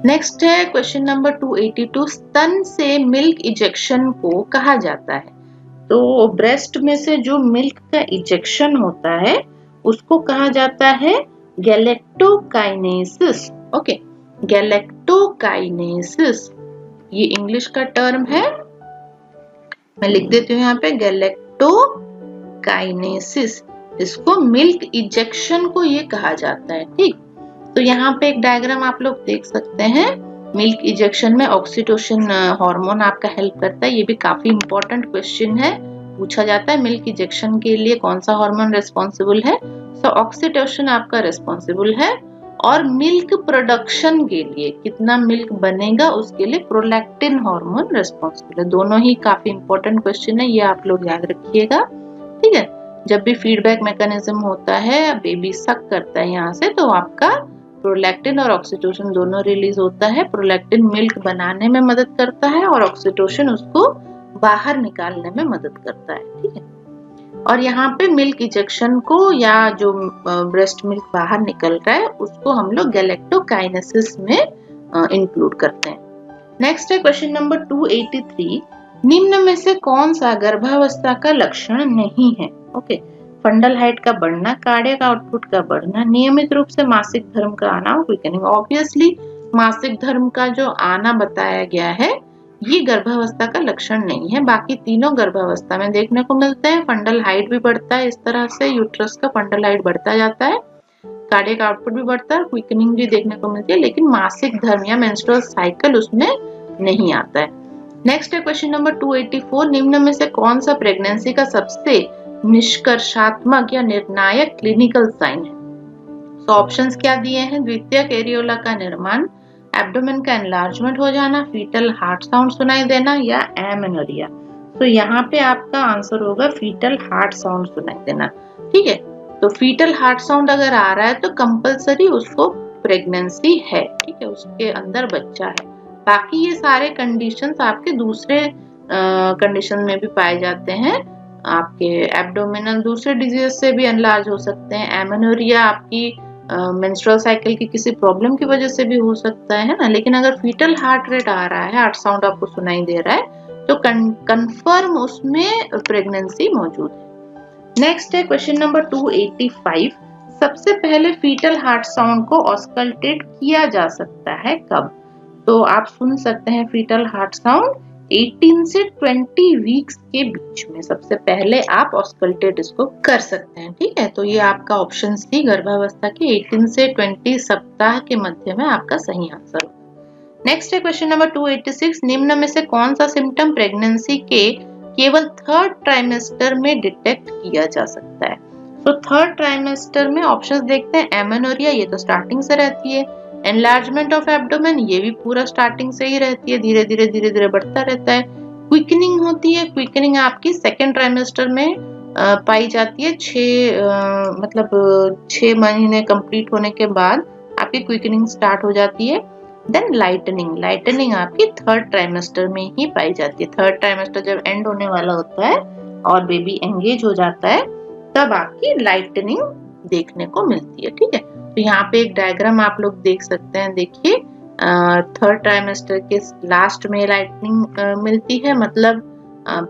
नेक्स्ट है क्वेश्चन नंबर 282, स्तन से मिल्क इजेक्शन को कहा जाता है? तो ब्रेस्ट में से जो मिल्क का इजेक्शन होता है उसको कहा जाता है गैलेक्टोकाइनेसिस। ओके, गैलेक्टोकाइनेसिस ये इंग्लिश का टर्म है, मैं लिख देती हूँ यहाँ पे, गैलेक्टोकाइनेसिस, इसको मिल्क इजेक्शन को ये कहा जाता है। ठीक, तो यहाँ पे एक डायग्राम आप लोग देख सकते हैं। मिल्क इजेक्शन में ऑक्सीटोसिन हार्मोन आपका हेल्प करता है, ये भी काफी इंपॉर्टेंट क्वेश्चन है, पूछा जाता है मिल्क इजेक्शन के लिए कौन सा हार्मोन रिस्पॉन्सिबल है। सो ऑक्सीटोसिन आपका रिस्पॉन्सिबल है, और मिल्क प्रोडक्शन के लिए कितना मिल्क बनेगा उसके लिए प्रोलैक्टिन हार्मोन रिस्पॉन्सिबल है। दोनों ही काफी इंपॉर्टेंट क्वेश्चन है, ये आप लोग याद रखिएगा। ठीक है, जब भी फीडबैक मैकेनिज्म होता है, बेबी सक करता है यहाँ से, तो आपका प्रोलैक्टिन और ऑक्सीटोसिन दोनों रिलीज होता है। प्रोलैक्टिन मिल्क बनाने में मदद करता है और ऑक्सीटोसिन उसको बाहर निकालने में मदद करता है। ठीक है, और यहाँ पे मिल्क इजेक्शन को या जो ब्रेस्ट मिल्क बाहर निकल रहा है उसको हम लोग गैलेक्टोकाइनेसिस में इंक्लूड करते हैं। नेक्स्ट है क्वेश्चन नंबर 283, निम्न में से कौन सा गर्भावस्था का लक्षण नहीं है? ओके, फंडल हाइट का बढ़ना, कार्डियक आउटपुट का बढ़ना, नियमित रूप से मासिक धर्म का आना और क्विकनिंग। ऑब्वियसली मासिक धर्म का जो आना बताया गया है ये गर्भावस्था का लक्षण नहीं है, बाकी तीनों गर्भावस्था में देखने को मिलते हैं। फंडल हाइट भी बढ़ता है, इस तरह से यूट्रस का फंडल हाइट बढ़ता जाता है, कार्डियक आउटपुट भी बढ़ता है, क्विकनिंग भी देखने को मिलती है, लेकिन मासिक धर्म या मेंस्ट्रुअल साइकिल उसमें नहीं आता है। नेक्स्ट है क्वेश्चन नंबर 284, निम्न में से कौन सा प्रेगनेंसी का सबसे निष्कर्षात्मक या निर्णायक क्लिनिकल साइन है? तो ऑप्शंस क्या दिए हैं, द्वितीयक एरियोला का निर्माण, एब्डोमेन का एनलार्जमेंट हो जाना, फीटल हार्ट साउंड सुनाई देना, या एमेनोरिया। तो यहाँ पे आपका आंसर होगा फीटल हार्ट साउंड सुनाई देना। ठीक है, तो फीटल हार्ट साउंड अगर आ रहा है तो कंपलसरी उसको प्रेगनेंसी है। ठीक है, उसके अंदर बच्चा है। बाकी ये सारे कंडीशंस आपके दूसरे कंडीशन में भी पाए जाते हैं। आपके एब्डोमिनल दूसरे डिजीज से भी एनलार्ज हो सकते हैं। एमेनोरिया आपकी मेंस्ट्रुअल साइकिल की किसी प्रॉब्लम की वजह से भी हो सकता है ना, लेकिन अगर फीटल हार्ट रेट आ रहा है, हार्ट साउंड आपको सुनाई दे रहा है, तो कंफर्म उसमें प्रेगनेंसी मौजूद है। नेक्स्ट है क्वेश्चन नंबर 285, सबसे पहले फीटल हार्ट साउंड को ऑस्कल्टेट किया जा सकता है कब? तो आप सुन सकते हैं फीटल हार्ट साउंड 18 से 20 वीक्स के बीच में सबसे पहले आप ऑस्कल्टेट इसको कर सकते हैं। ठीक है, तो ये आपका ऑप्शन थी गर्भावस्था के 18 से 20 सप्ताह के मध्य में आपका सही आंसर होगा। नेक्स्ट है क्वेश्चन नंबर 286, निम्न में से कौन सा सिम्टम प्रेगनेंसी के केवल थर्ड ट्राइमेस्टर में डिटेक्ट किया जा सकता है? तो थर्ड ट्राइमेस्टर में ऑप्शंस देखते हैं। एमेनोरिया, ये तो स्टार्टिंग से रहती है। एनलार्जमेंट ऑफ एब्डोमेन, ये भी पूरा स्टार्टिंग से ही रहती है, धीरे धीरे बढ़ता रहता है। क्विकनिंग होती है, क्विकनिंग आपकी सेकेंड ट्राइमेस्टर में पाई जाती है। 6 महीने कंप्लीट होने के बाद आपकी क्विकनिंग स्टार्ट हो जाती है। देन लाइटनिंग आपकी थर्ड ट्राइमेस्टर में ही पाई जाती है। थर्ड ट्राइमेस्टर जब एंड होने वाला होता है और बेबी एंगेज हो जाता है, तब आपकी लाइटनिंग देखने को मिलती है। ठीक है, तो यहाँ पे एक डायग्राम आप लोग देख सकते हैं। देखिए, थर्ड ट्राइमेस्टर के लास्ट में लाइटनिंग मिलती है, मतलब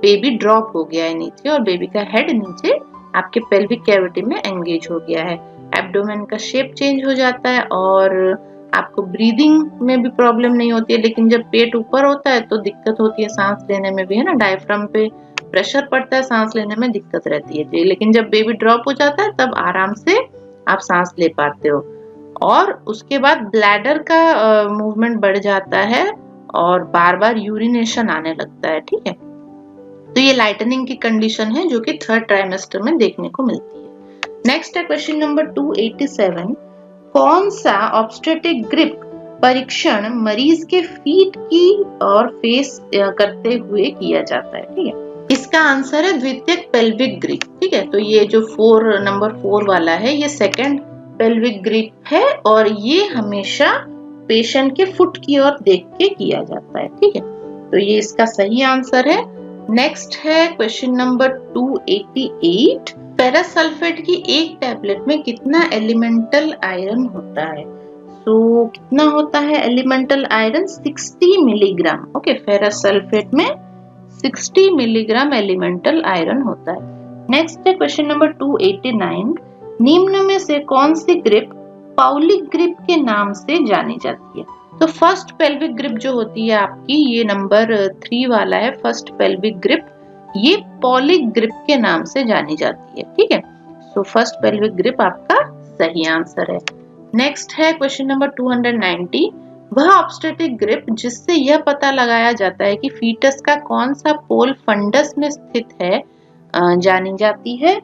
बेबी ड्रॉप हो गया है नीचे और बेबी का हेड नीचे आपके पेल्विक कैविटी में एंगेज हो गया है। एब्डोमेन का शेप चेंज हो जाता है और आपको ब्रीदिंग में भी प्रॉब्लम नहीं होती है। लेकिन जब पेट ऊपर होता है तो दिक्कत होती है सांस लेने में भी, है ना। डायफ्राम पे प्रेशर पड़ता है, सांस लेने में दिक्कत रहती है। लेकिन जब बेबी ड्रॉप हो जाता है तब आराम से आप सांस ले पाते हो। और उसके बाद ब्लैडर का मूवमेंट बढ़ जाता है और बार बार यूरिनेशन आने लगता है। ठीक है, तो ये लाइटनिंग की कंडीशन है जो कि थर्ड ट्राइमेस्टर में देखने को मिलती है। नेक्स्ट है क्वेश्चन नंबर 287, कौन सा ऑब्स्टेट्रिक ग्रिप परीक्षण मरीज के फीट की और फेस करते हुए किया जाता है? ठीक है, इसका आंसर है द्वितीयक पेल्विक ग्रिप। ठीक है, तो ये जो नंबर 4 वाला है, ये सेकंड पेल्विक ग्रिप है और ये हमेशा पेशेंट के फुट की ओर देख के किया जाता है। ठीक है, तो ये इसका सही आंसर है। नेक्स्ट है क्वेश्चन नंबर 288, फेरस सल्फेट की एक टैबलेट में कितना एलिमेंटल आयरन होता है? तो कितना होता है elemental iron? 60 milligram. Okay, ferrous sulphate में 60 मिलीग्राम एलिमेंटल आयरन होता है। नेक्स्ट है क्वेश्चन नंबर 289, निम्न में से कौन सी ग्रिप पाउलिक ग्रिप के नाम से जानी जाती है? तो फर्स्ट पेल्विक ग्रिप जो होती है आपकी, ये नंबर 3 वाला है, फर्स्ट पेल्विक ग्रिप, ये पॉलिक ग्रिप के नाम से जानी जाती है। ठीक है, सो फर्स्ट पेल्विक ग्रिप आपका सही आंसर है। नेक्स्ट है क्वेश्चन नंबर 290, वह ऑब्स्टेट्रिक ग्रिप जिससे यह पता लगाया जाता है कि फीटस का कौन सा पोल फंडस में स्थित है जानी जाती है?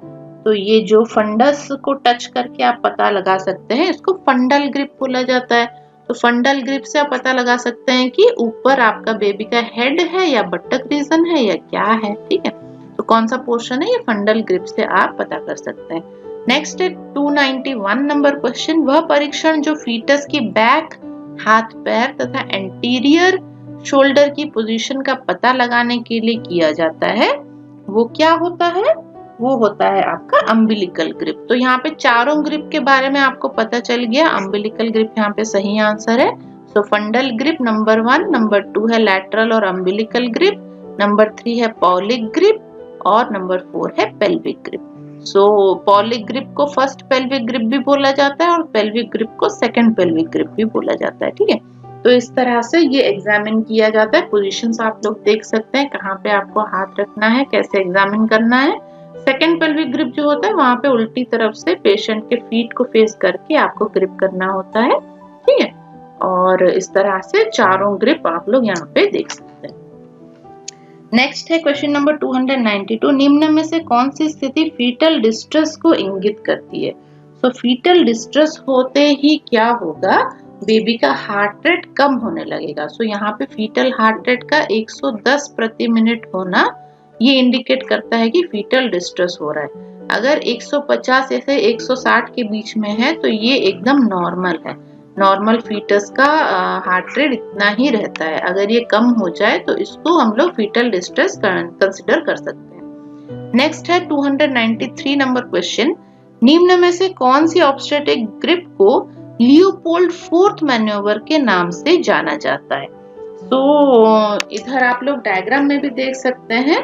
तो ये जो फंडस को टच करके आप पता लगा सकते हैं, इसको फंडल ग्रिप बोला जाता है। तो फंडल ग्रिप से आप पता लगा सकते हैं कि ऊपर आपका बेबी का हेड है या बटक रीजन है या क्या है। ठीक है, तो कौन सा पोर्शन है, ये फंडल ग्रिप से आप पता कर सकते हैं। नेक्स्ट है 291 नंबर क्वेश्चन, वह परीक्षण जो फीटस की बैक, हाथ पैर तथा एंटीरियर शोल्डर की पोजीशन का पता लगाने के लिए किया जाता है, वो क्या होता है? वो होता है आपका अम्बिलिकल ग्रिप। तो यहाँ पे चारों ग्रिप के बारे में आपको पता चल गया। अम्बिलिकल ग्रिप यहाँ पे सही आंसर है। सो फंडल ग्रिप नंबर 1, नंबर 2 है लैटरल और अम्बिलिकल ग्रिप, नंबर 3 है पॉलिक ग्रिप और नंबर 4 है पेल्विक ग्रिप। सो पॉलिक ग्रिप को फर्स्ट पेल्विक ग्रिप भी बोला जाता है और पेल्विक ग्रिप को सेकंड पेल्विक ग्रिप भी बोला जाता है। ठीक है, तो इस तरह से ये एग्जामिन किया जाता है। पोजीशंस आप लोग देख सकते हैं, कहाँ पे आपको हाथ रखना है, कैसे एग्जामिन करना है। सेकेंड पेल्विक ग्रिप जो होता है वहां पे उल्टी तरफ से पेशेंट के फीट को फेस करके आपको ग्रिप करना होता है। ठीक है, और इस तरह से चारों ग्रिप आप लोग यहाँ पे देख सकते हैं। नेक्स्ट है क्वेश्चन नंबर 292, निम्न में से कौन सी स्थिति फीटल डिस्ट्रेस को इंगित करती है? सो फीटल डिस्ट्रेस होते ही क्या होगा, बेबी का हार्ट रेट कम होने लगेगा। सो यहाँ पे फीटल हार्ट रेट का 110 प्रति मिनट होना ये इंडिकेट करता है कि फीटल डिस्ट्रेस हो रहा है। अगर 150 से 160 के बीच में है तो ये एकदम नॉर्मल है। नॉर्मल फीटस का हार्ट रेट इतना ही रहता है। अगर ये कम हो जाए तो इसको हम लोग फीटल डिस्ट्रेस कंसिडर कर सकते हैं। नेक्स्ट है 293 नंबर क्वेश्चन, निम्न में से कौन सी ऑब्स्टेट्रिक ग्रिप को लियोपोल्ड फोर्थ मैन्योवर के नाम से जाना जाता है? तो इधर आप लोग डायग्राम में भी देख सकते हैं,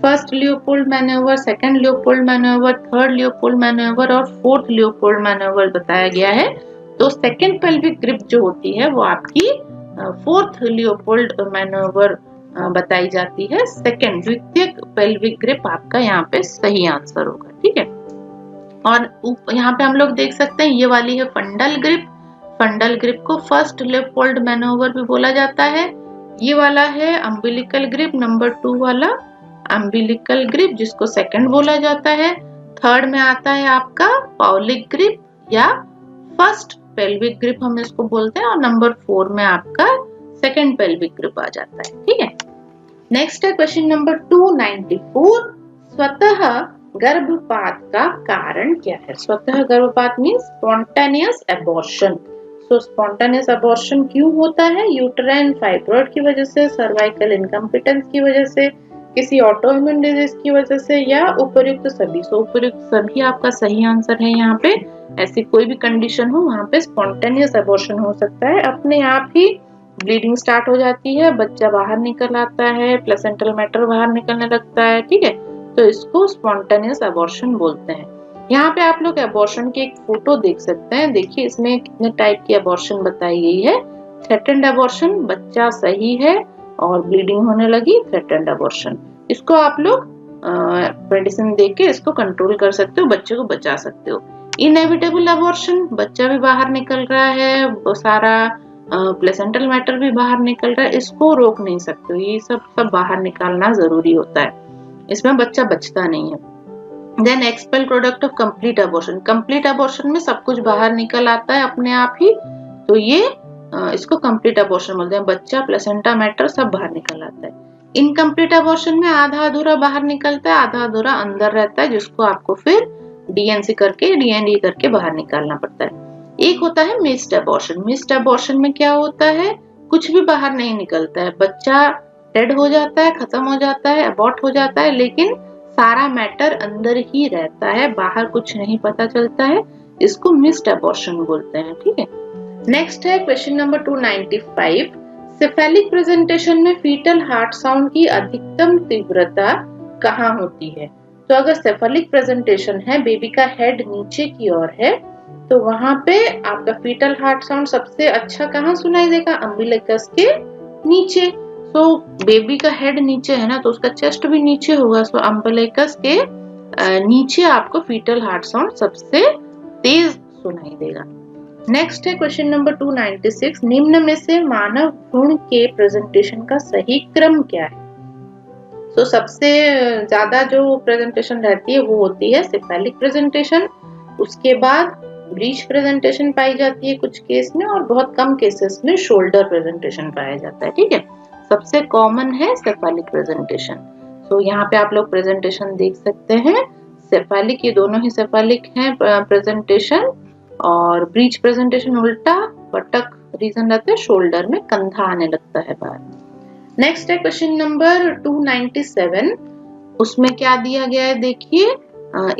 first Leopold manoeuvre, second Leopold manoeuvre, third Leopold manoeuvre और फोर्थ लियोपोल्ड मैन्योवर बताया गया है। तो सेकंड पेल्विक ग्रिप जो होती है वो आपकी फोर्थ लियोपोल्ड मैन्योवर बताई जाती है। सेकंड द्वितीयक पेल्विक ग्रिप आपका यहाँ पे सही आंसर होगा। ठीक है, और यहाँ पे हम लोग देख सकते हैं ये वाली है फंडल ग्रिप, फंडल ग्रिप को फर्स्ट लेफ्ट फोल्ड मैनोवर भी बोला जाता है। ये वाला है अम्बिलिकल ग्रिप, नंबर 2 वाला अम्बिलिकल ग्रिप जिसको सेकंड बोला जाता है। थर्ड में आता है आपका पाउलिक ग्रिप या फर्स्ट पेल्विक ग्रिप हम इसको बोलते हैं, और नंबर 4 में आपका सेकंड पेल्विक ग्रिप आ जाता है। ठीक है, नेक्स्ट है क्वेश्चन नंबर 294, स्वतः गर्भपात का कारण क्या है? स्वतः गर्भपात means spontaneous abortion. So spontaneous abortion क्यों होता है? यूटेराइन फाइब्रॉइड की वजह से, सर्वाइकल इनकम्पिटेंस की वजह से, किसी ऑटोइम्यून डिजीज की वजह से, या उपर्युक्त सभी। सो उपर्युक्त सभी आपका सही आंसर है। यहाँ पे ऐसी कोई भी कंडीशन हो वहां पे स्पॉन्टेनियस एबॉर्शन हो सकता है। अपने आप ही ब्लीडिंग स्टार्ट हो जाती है, बच्चा बाहर निकल आता है, प्लेसेंटल मैटर बाहर निकलने लगता है। ठीक है, तो इसको स्पॉन्टेनियस एबॉर्शन बोलते हैं। यहाँ पे आप लोग एबॉर्शन की एक फोटो देख सकते हैं। देखिए इसमें कितने टाइप की एबॉर्शन बताई गई है। थ्रेटेंड एबॉर्शन, बच्चा सही है और ब्लीडिंग होने लगी, थ्रेटेंड एबॉर्शन। इसको आप लोग मेडिसिन देके इसको कंट्रोल कर सकते हो, बच्चे को बचा सकते हो। इनएविटेबल एबॉर्शन, बच्चा भी बाहर निकल रहा है, सारा प्लेसेंटल मैटर भी बाहर निकल रहा है, इसको रोक नहीं सकते हो, ये सब बाहर निकालना जरूरी होता है, इसमें बच्चा बचता नहीं है। Then expel product of complete abortion, complete abortion में सब कुछ बाहर निकल आता है अपने आप ही, तो ये इसको कंप्लीट एबॉर्शन बोलते हैं, बच्चा प्लेसेंटा मैटर सब बाहर निकल आता है। इनकम्प्लीट एबॉर्शन में आधा अधूरा बाहर निकलता है, आधा अधूरा अंदर रहता है, जिसको आपको फिर डीएनसी करके डीएनडी करके बाहर निकालना पड़ता है। एक होता है मिस्ड एबॉर्शन। मिस्ड एबॉर्शन में क्या होता है, कुछ भी बाहर नहीं निकलता है, बच्चा डेड हो जाता है, खत्म हो जाता है, अबॉर्ट हो जाता है, लेकिन सारा मैटर अंदर ही रहता है, बाहर कुछ नहीं पता चलता है, इसको मिस्ड एबॉर्शन बोलते हैं। ठीक है, नेक्स्ट है क्वेश्चन नंबर 295, सेफेलिक प्रेजेंटेशन में फीटल हार्ट साउंड की अधिकतम तीव्रता कहाँ होती है? तो अगर सेफेलिक प्रेजेंटेशन है, बेबी का हेड नीचे की ओर है, तो वहां पे आपका फीटल हार्ट साउंड सबसे अच्छा कहाँ सुनाई देगा? अम्बिलिकस के नीचे। तो बेबी का हेड नीचे है ना, तो उसका चेस्ट भी नीचे होगा, सो अम्बिलिकस के नीचे आपको फीटल हार्ट साउंड सबसे तेज सुनाई देगा। नेक्स्ट है क्वेश्चन नंबर 296, निम्न में से मानव भ्रूण के प्रेजेंटेशन का सही क्रम क्या है? तो सबसे ज्यादा जो प्रेजेंटेशन रहती है वो होती है सेफेलिक प्रेजेंटेशन, उसके बाद ब्रीच प्रेजेंटेशन पाई जाती है कुछ केस में, और बहुत कम केसेस में शोल्डर प्रेजेंटेशन पाया जाता है। ठीक है, सबसे कॉमन है सेफेलिक प्रेजेंटेशन। तो यहाँ पे आप लोग प्रेजेंटेशन देख सकते हैं, सेफेलिक, ये दोनों ही सेफेलिक हैं प्रेजेंटेशन, और ब्रीच प्रेजेंटेशन उल्टा बटक रीजन रहता है, शोल्डर में कंधा आने लगता है बाहर। नेक्स्ट है क्वेश्चन नंबर 297, उसमें क्या दिया गया है देखिए,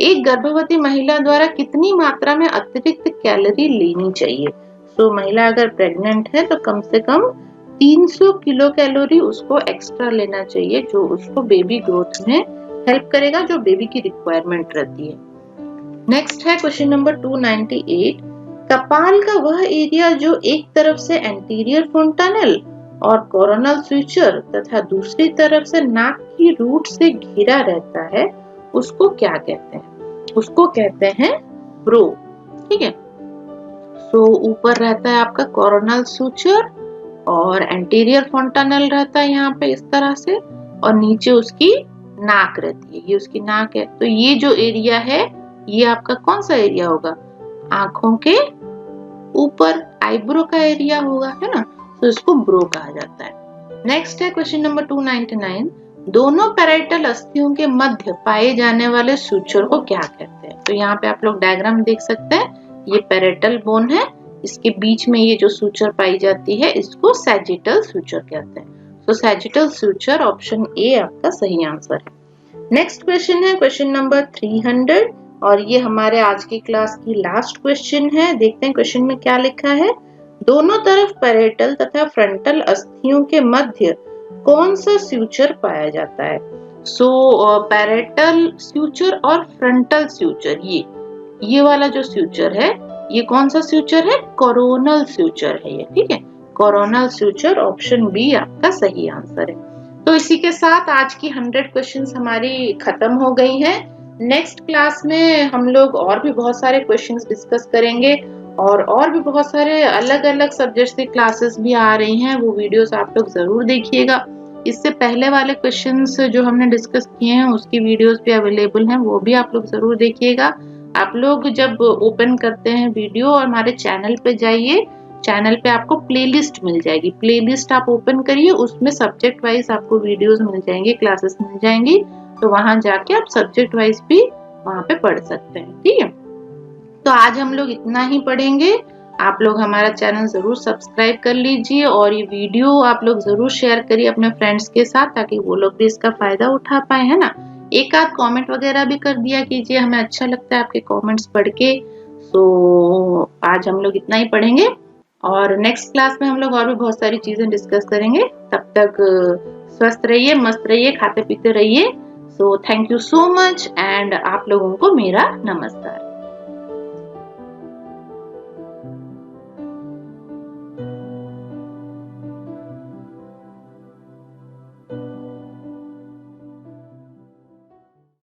एक गर्भवती महिला द्वारा कितनी मात्रा में अतिरिक्त कैलोरी लेनी चाहिए? तो महिला अगर प्रेग्नेंट है तो कम से कम 300 किलो कैलोरी उसको एक्स्ट्रा लेना चाहिए, जो उसको बेबी ग्रोथ में हेल्प करेगा, जो बेबी की रिक्वायरमेंट रहती है। नेक्स्ट है क्वेश्चन नंबर 298, कपाल का वह एरिया जो एक तरफ से एंटीरियर फोंटानेल और कोरोनल स्यूचर तथा दूसरी तरफ से नाक की रूट से घिरा रहता है, उसको क्या कहते हैं? उसको कहते हैं ब्रो। ठीक है, सो ऊपर रहता है आपका कोरोनल स्यूचर और एंटीरियर फोंटानेल रहता है यहाँ पे इस तरह से, और नीचे उसकी नाक रहती है, ये उसकी नाक है। तो ये जो एरिया है ये आपका कौन सा एरिया होगा? आंखों के ऊपर आईब्रो का एरिया होगा, है ना, तो इसको ब्रो कहा जाता है। नेक्स्ट है क्वेश्चन नंबर 299, दोनों पैराइटल अस्थियों के मध्य पाए जाने वाले सूचर को क्या कहते हैं? तो यहाँ पे आप लोग डायग्राम देख सकते हैं, ये पैराइटल बोन है, इसके बीच में ये जो सूचर पाई जाती है इसको सैजिटल सूचर कहते हैं। तो सैजिटल सूचर ऑप्शन ए आपका सही आंसर है। नेक्स्ट क्वेश्चन है क्वेश्चन नंबर 300, और ये हमारे आज की क्लास की लास्ट क्वेश्चन है। देखते हैं क्वेश्चन में क्या लिखा है, दोनों तरफ पैरेटल तथा फ्रंटल अस्थियों के मध्य कौन सा सूचर पाया जाता है? सो पैरेटल सूचर और फ्रंटल सूचर, ये वाला जो सूचर है ये कौन सा सूचर है? कोरोनल सूचर है ये। ठीक है, कोरोनल सूचर ऑप्शन बी आपका सही आंसर है। तो इसी के साथ आज की 100 क्वेश्चंस हमारी खत्म हो गई हैं। नेक्स्ट क्लास में हम लोग और भी बहुत सारे क्वेश्चंस डिस्कस करेंगे, और भी बहुत सारे अलग अलग सब्जेक्ट्स की क्लासेस भी आ रही हैं, वो वीडियोस आप लोग जरूर देखिएगा। इससे पहले वाले क्वेश्चंस जो हमने डिस्कस किए हैं उसकी वीडियोस भी अवेलेबल हैं, वो भी आप लोग जरूर देखिएगा। आप लोग जब ओपन करते हैं वीडियो और हमारे चैनल पे जाइए, चैनल पे आपको प्लेलिस्ट मिल जाएगी, प्लेलिस्ट आप ओपन करिए, उसमें सब्जेक्ट वाइज आपको वीडियोस मिल जाएंगे, क्लासेस मिल जाएंगी, तो वहां जाके आप सब्जेक्ट वाइज भी वहां पे पढ़ सकते हैं। ठीक है, तो आज हम लोग इतना ही पढ़ेंगे। आप लोग हमारा चैनल जरूर सब्सक्राइब कर लीजिए और ये वीडियो आप लोग जरूर शेयर करिए अपने फ्रेंड्स के साथ, ताकि वो लोग भी इसका फायदा उठा पाए, है ना। एक आध कमेंट वगैरह भी कर दिया कीजिए, हमें अच्छा लगता है आपके कमेंट्स पढ़ के। तो आज हम लोग इतना ही पढ़ेंगे और नेक्स्ट क्लास में हम लोग और भी बहुत सारी चीजें डिस्कस करेंगे। तब तक स्वस्थ रहिए, मस्त रहिए, खाते पीते रहिए। So thank you so much and आप लोगों को मेरा नमस्कार।